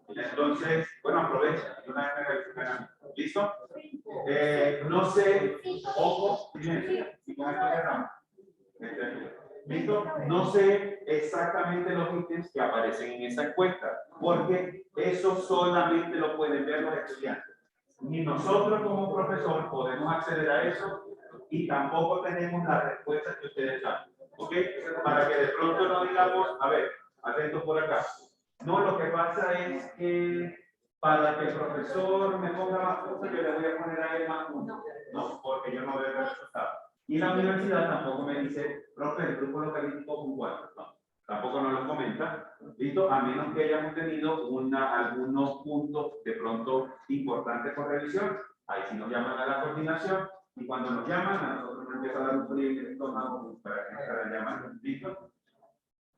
Entonces, bueno, aprovecha, y una vez me califican a mí. ¿Listo? No sé, ojo, y con esto cerramos. ¿Listo? No sé exactamente los ítems que aparecen en esa encuesta, porque eso solamente lo pueden ver los estudiantes. Ni nosotros como profesor podemos acceder a eso y tampoco tenemos las respuestas que ustedes dan. ¿Ok? Para que de pronto no digamos, a ver, atento por acá. No, lo que pasa es que para que el profesor me ponga más cosas, yo le voy a poner a él más puntos. No, porque yo no veo el resultado. Y la universidad tampoco me dice, profe, el grupo lo calificó con 4. No, tampoco nos lo comenta. ¿Listo? A menos que hayamos tenido algunos puntos de pronto importantes por revisión. Ahí sí nos llaman a la coordinación. Y cuando nos llaman, a nosotros nos empieza a dar un proyecto que tomamos para que nos la llaman. ¿Listo?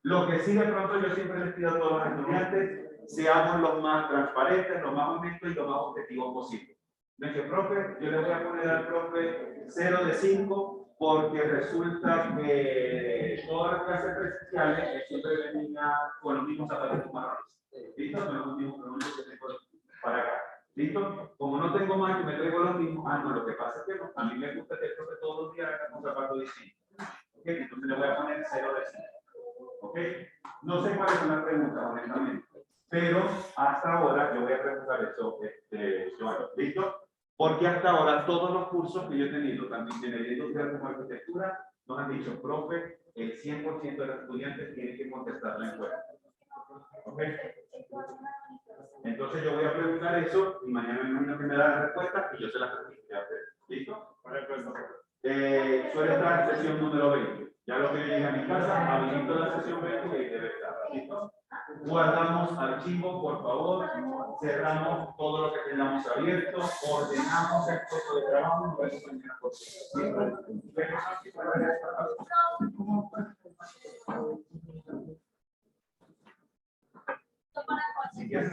Lo que sí de pronto yo siempre les pido a todos los estudiantes, seamos los más transparentes, los más honestos y los más objetivos posible. Me dice, profe, yo le voy a poner al profe 0 de 5 porque resulta que todas las clases presenciales siempre venía con los mismos zapatos marrones. ¿Listo? Con los mismos que tengo para acá. ¿Listo? Como no tengo más y me traigo los mismos, no, lo que pasa es que no, a mí me gusta que el profe todos los días haga con zapatos distintos. ¿Ok? Entonces le voy a poner 0 de 5. ¿Ok? No sé cuál es la pregunta, honestamente. Pero hasta ahora, yo voy a preguntar eso, Joana, ¿listo? Porque hasta ahora todos los cursos que yo he tenido, tanto ingeniería industrial como arquitectura, nos han dicho, profe, el 100% de los estudiantes tienen que contestar la encuesta. ¿Ok? Entonces yo voy a preguntar eso y mañana me imagino que me dan la respuesta y yo se las transmitiré a ustedes. ¿Listo? Suele estar en sesión número 20. Ya lo que yo llegue a mi casa, habilito la sesión 20 y debe estar. ¿Listo? Guardamos archivos, por favor. Cerramos todo lo que tengamos abierto. Ordenamos el puesto de trabajo. Si quieres,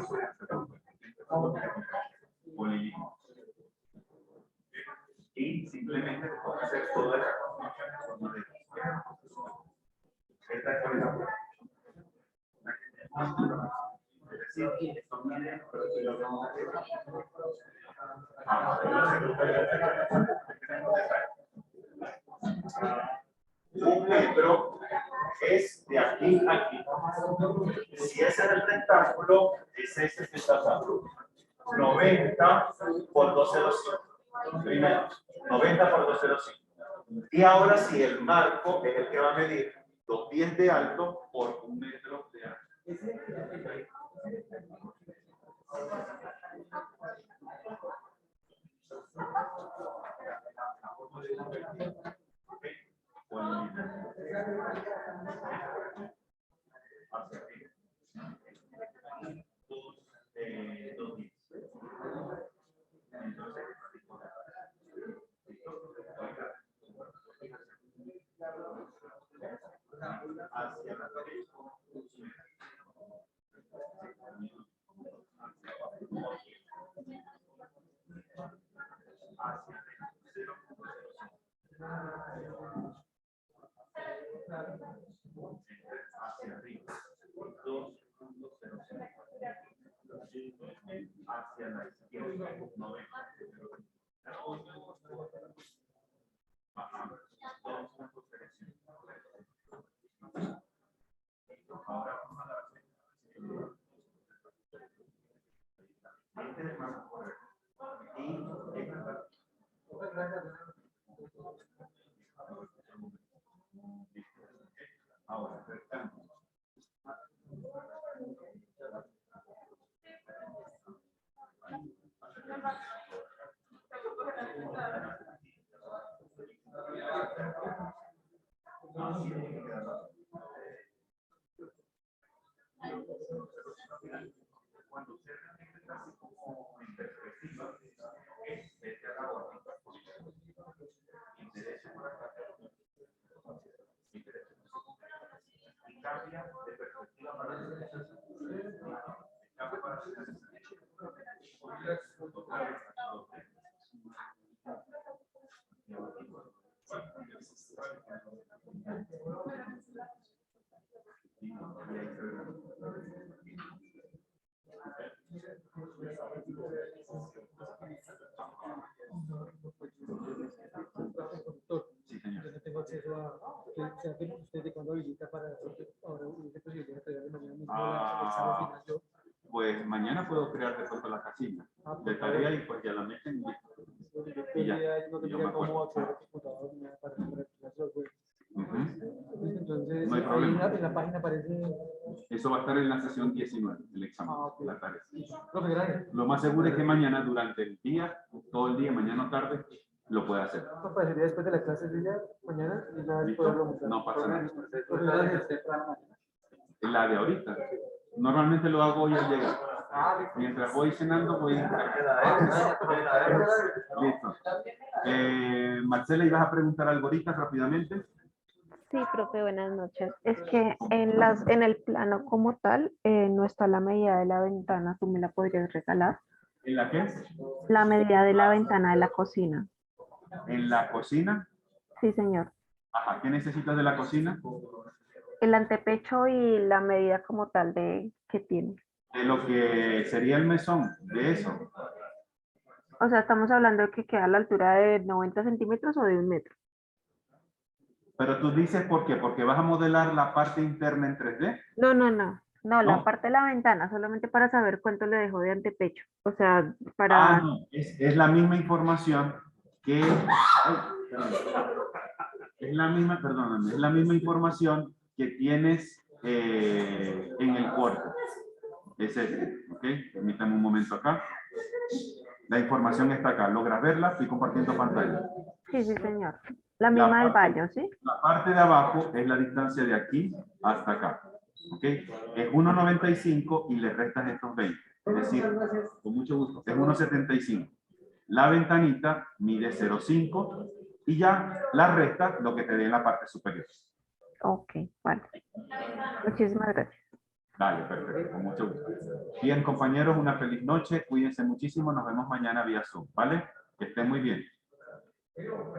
y simplemente podemos hacer toda esa construcción en forma de esta es la es decir, esto mide, pero si lo vamos a hacer. Un metro es de aquí a aquí. Si ese es el rectángulo, es ese que está dando. 90 por 205. Primero, 90 por 205. Y ahora si el marco es el que va a medir 2 pies de alto por 1 metro de ancho. Hacia arriba, 2.05. Hacia la izquierda, 90. Bajamos, 2.35. Ahora vamos a dar. Este es más correcto. Y ahora, rectángulo. Cuando usted está así como en perspectiva, este a la orden, interesa por acá, interesa y cambia de perspectiva para la derecha. Cambia para la derecha. Sí, señor. Yo no tengo acceso a usted de cuando habilita para ahora hubiese posibilidad de traer de mañana mismo el examen final yo. Pues mañana puedo crear de pronto la casilla de tarea y pues ya la meten y Yo Y ya, no yo me tendría acuerdo. cómo acceder al computador ni nada para las web. Ujú. Entonces, No hay ahí problema. en la página aparece. Eso va a estar en la sesión 19, el examen, Ok. la tarea. Profe, gracias. Lo más seguro es que mañana durante el día, todo el día, mañana o tarde, lo pueda hacer. No, para sería después de la clase de día, mañana, y nada, ¿Listo? poderlo montar. No pasa nada. Profe, gracias. La de ahorita. Normalmente lo hago hoy al llegar. Mientras voy cenando, voy Listo. Marcela, ¿ibas a preguntar algo ahorita rápidamente? Sí, profe, buenas noches. Es que en el plano como tal no está la medida de la ventana. ¿Tú me la podrías regalar? ¿En la qué? La medida de la ventana de la cocina. ¿En la cocina? Sí, señor. Ajá, ¿qué necesitas de la cocina? El antepecho y la medida como tal de que tiene. De lo que sería el mesón, de eso. O sea, estamos hablando de que queda a la altura de 90 centímetros o de 1 metro. Pero tú dices ¿por qué? Porque vas a modelar la parte interna en 3D. No, no, no. No, la ¿No? parte de la ventana, solamente para saber cuánto le dejó de antepecho. O sea, Ah, para... no, es la misma información que... Ay, perdón. Es la misma, perdóname, es la misma información que tienes en el cuerpo. Es este, ¿ok? Permítame un momento acá. La información está acá. ¿Logras verla? Estoy compartiendo pantalla. Sí, sí, señor. La misma del baño, ¿sí? La parte de abajo es la distancia de aquí hasta acá. ¿Ok? Es 1,95 y le restas estos 20. Es decir, con mucho gusto, es 1,75. La ventanita mide 0,5 y ya la resta lo que te dé en la parte superior. Ok, vale. Muchísimas gracias. Dale, perfecto, con mucho gusto. Bien, compañeros, una feliz noche. Cuídense muchísimo. Nos vemos mañana vía Zoom, ¿vale? Que estén muy bien. Chao.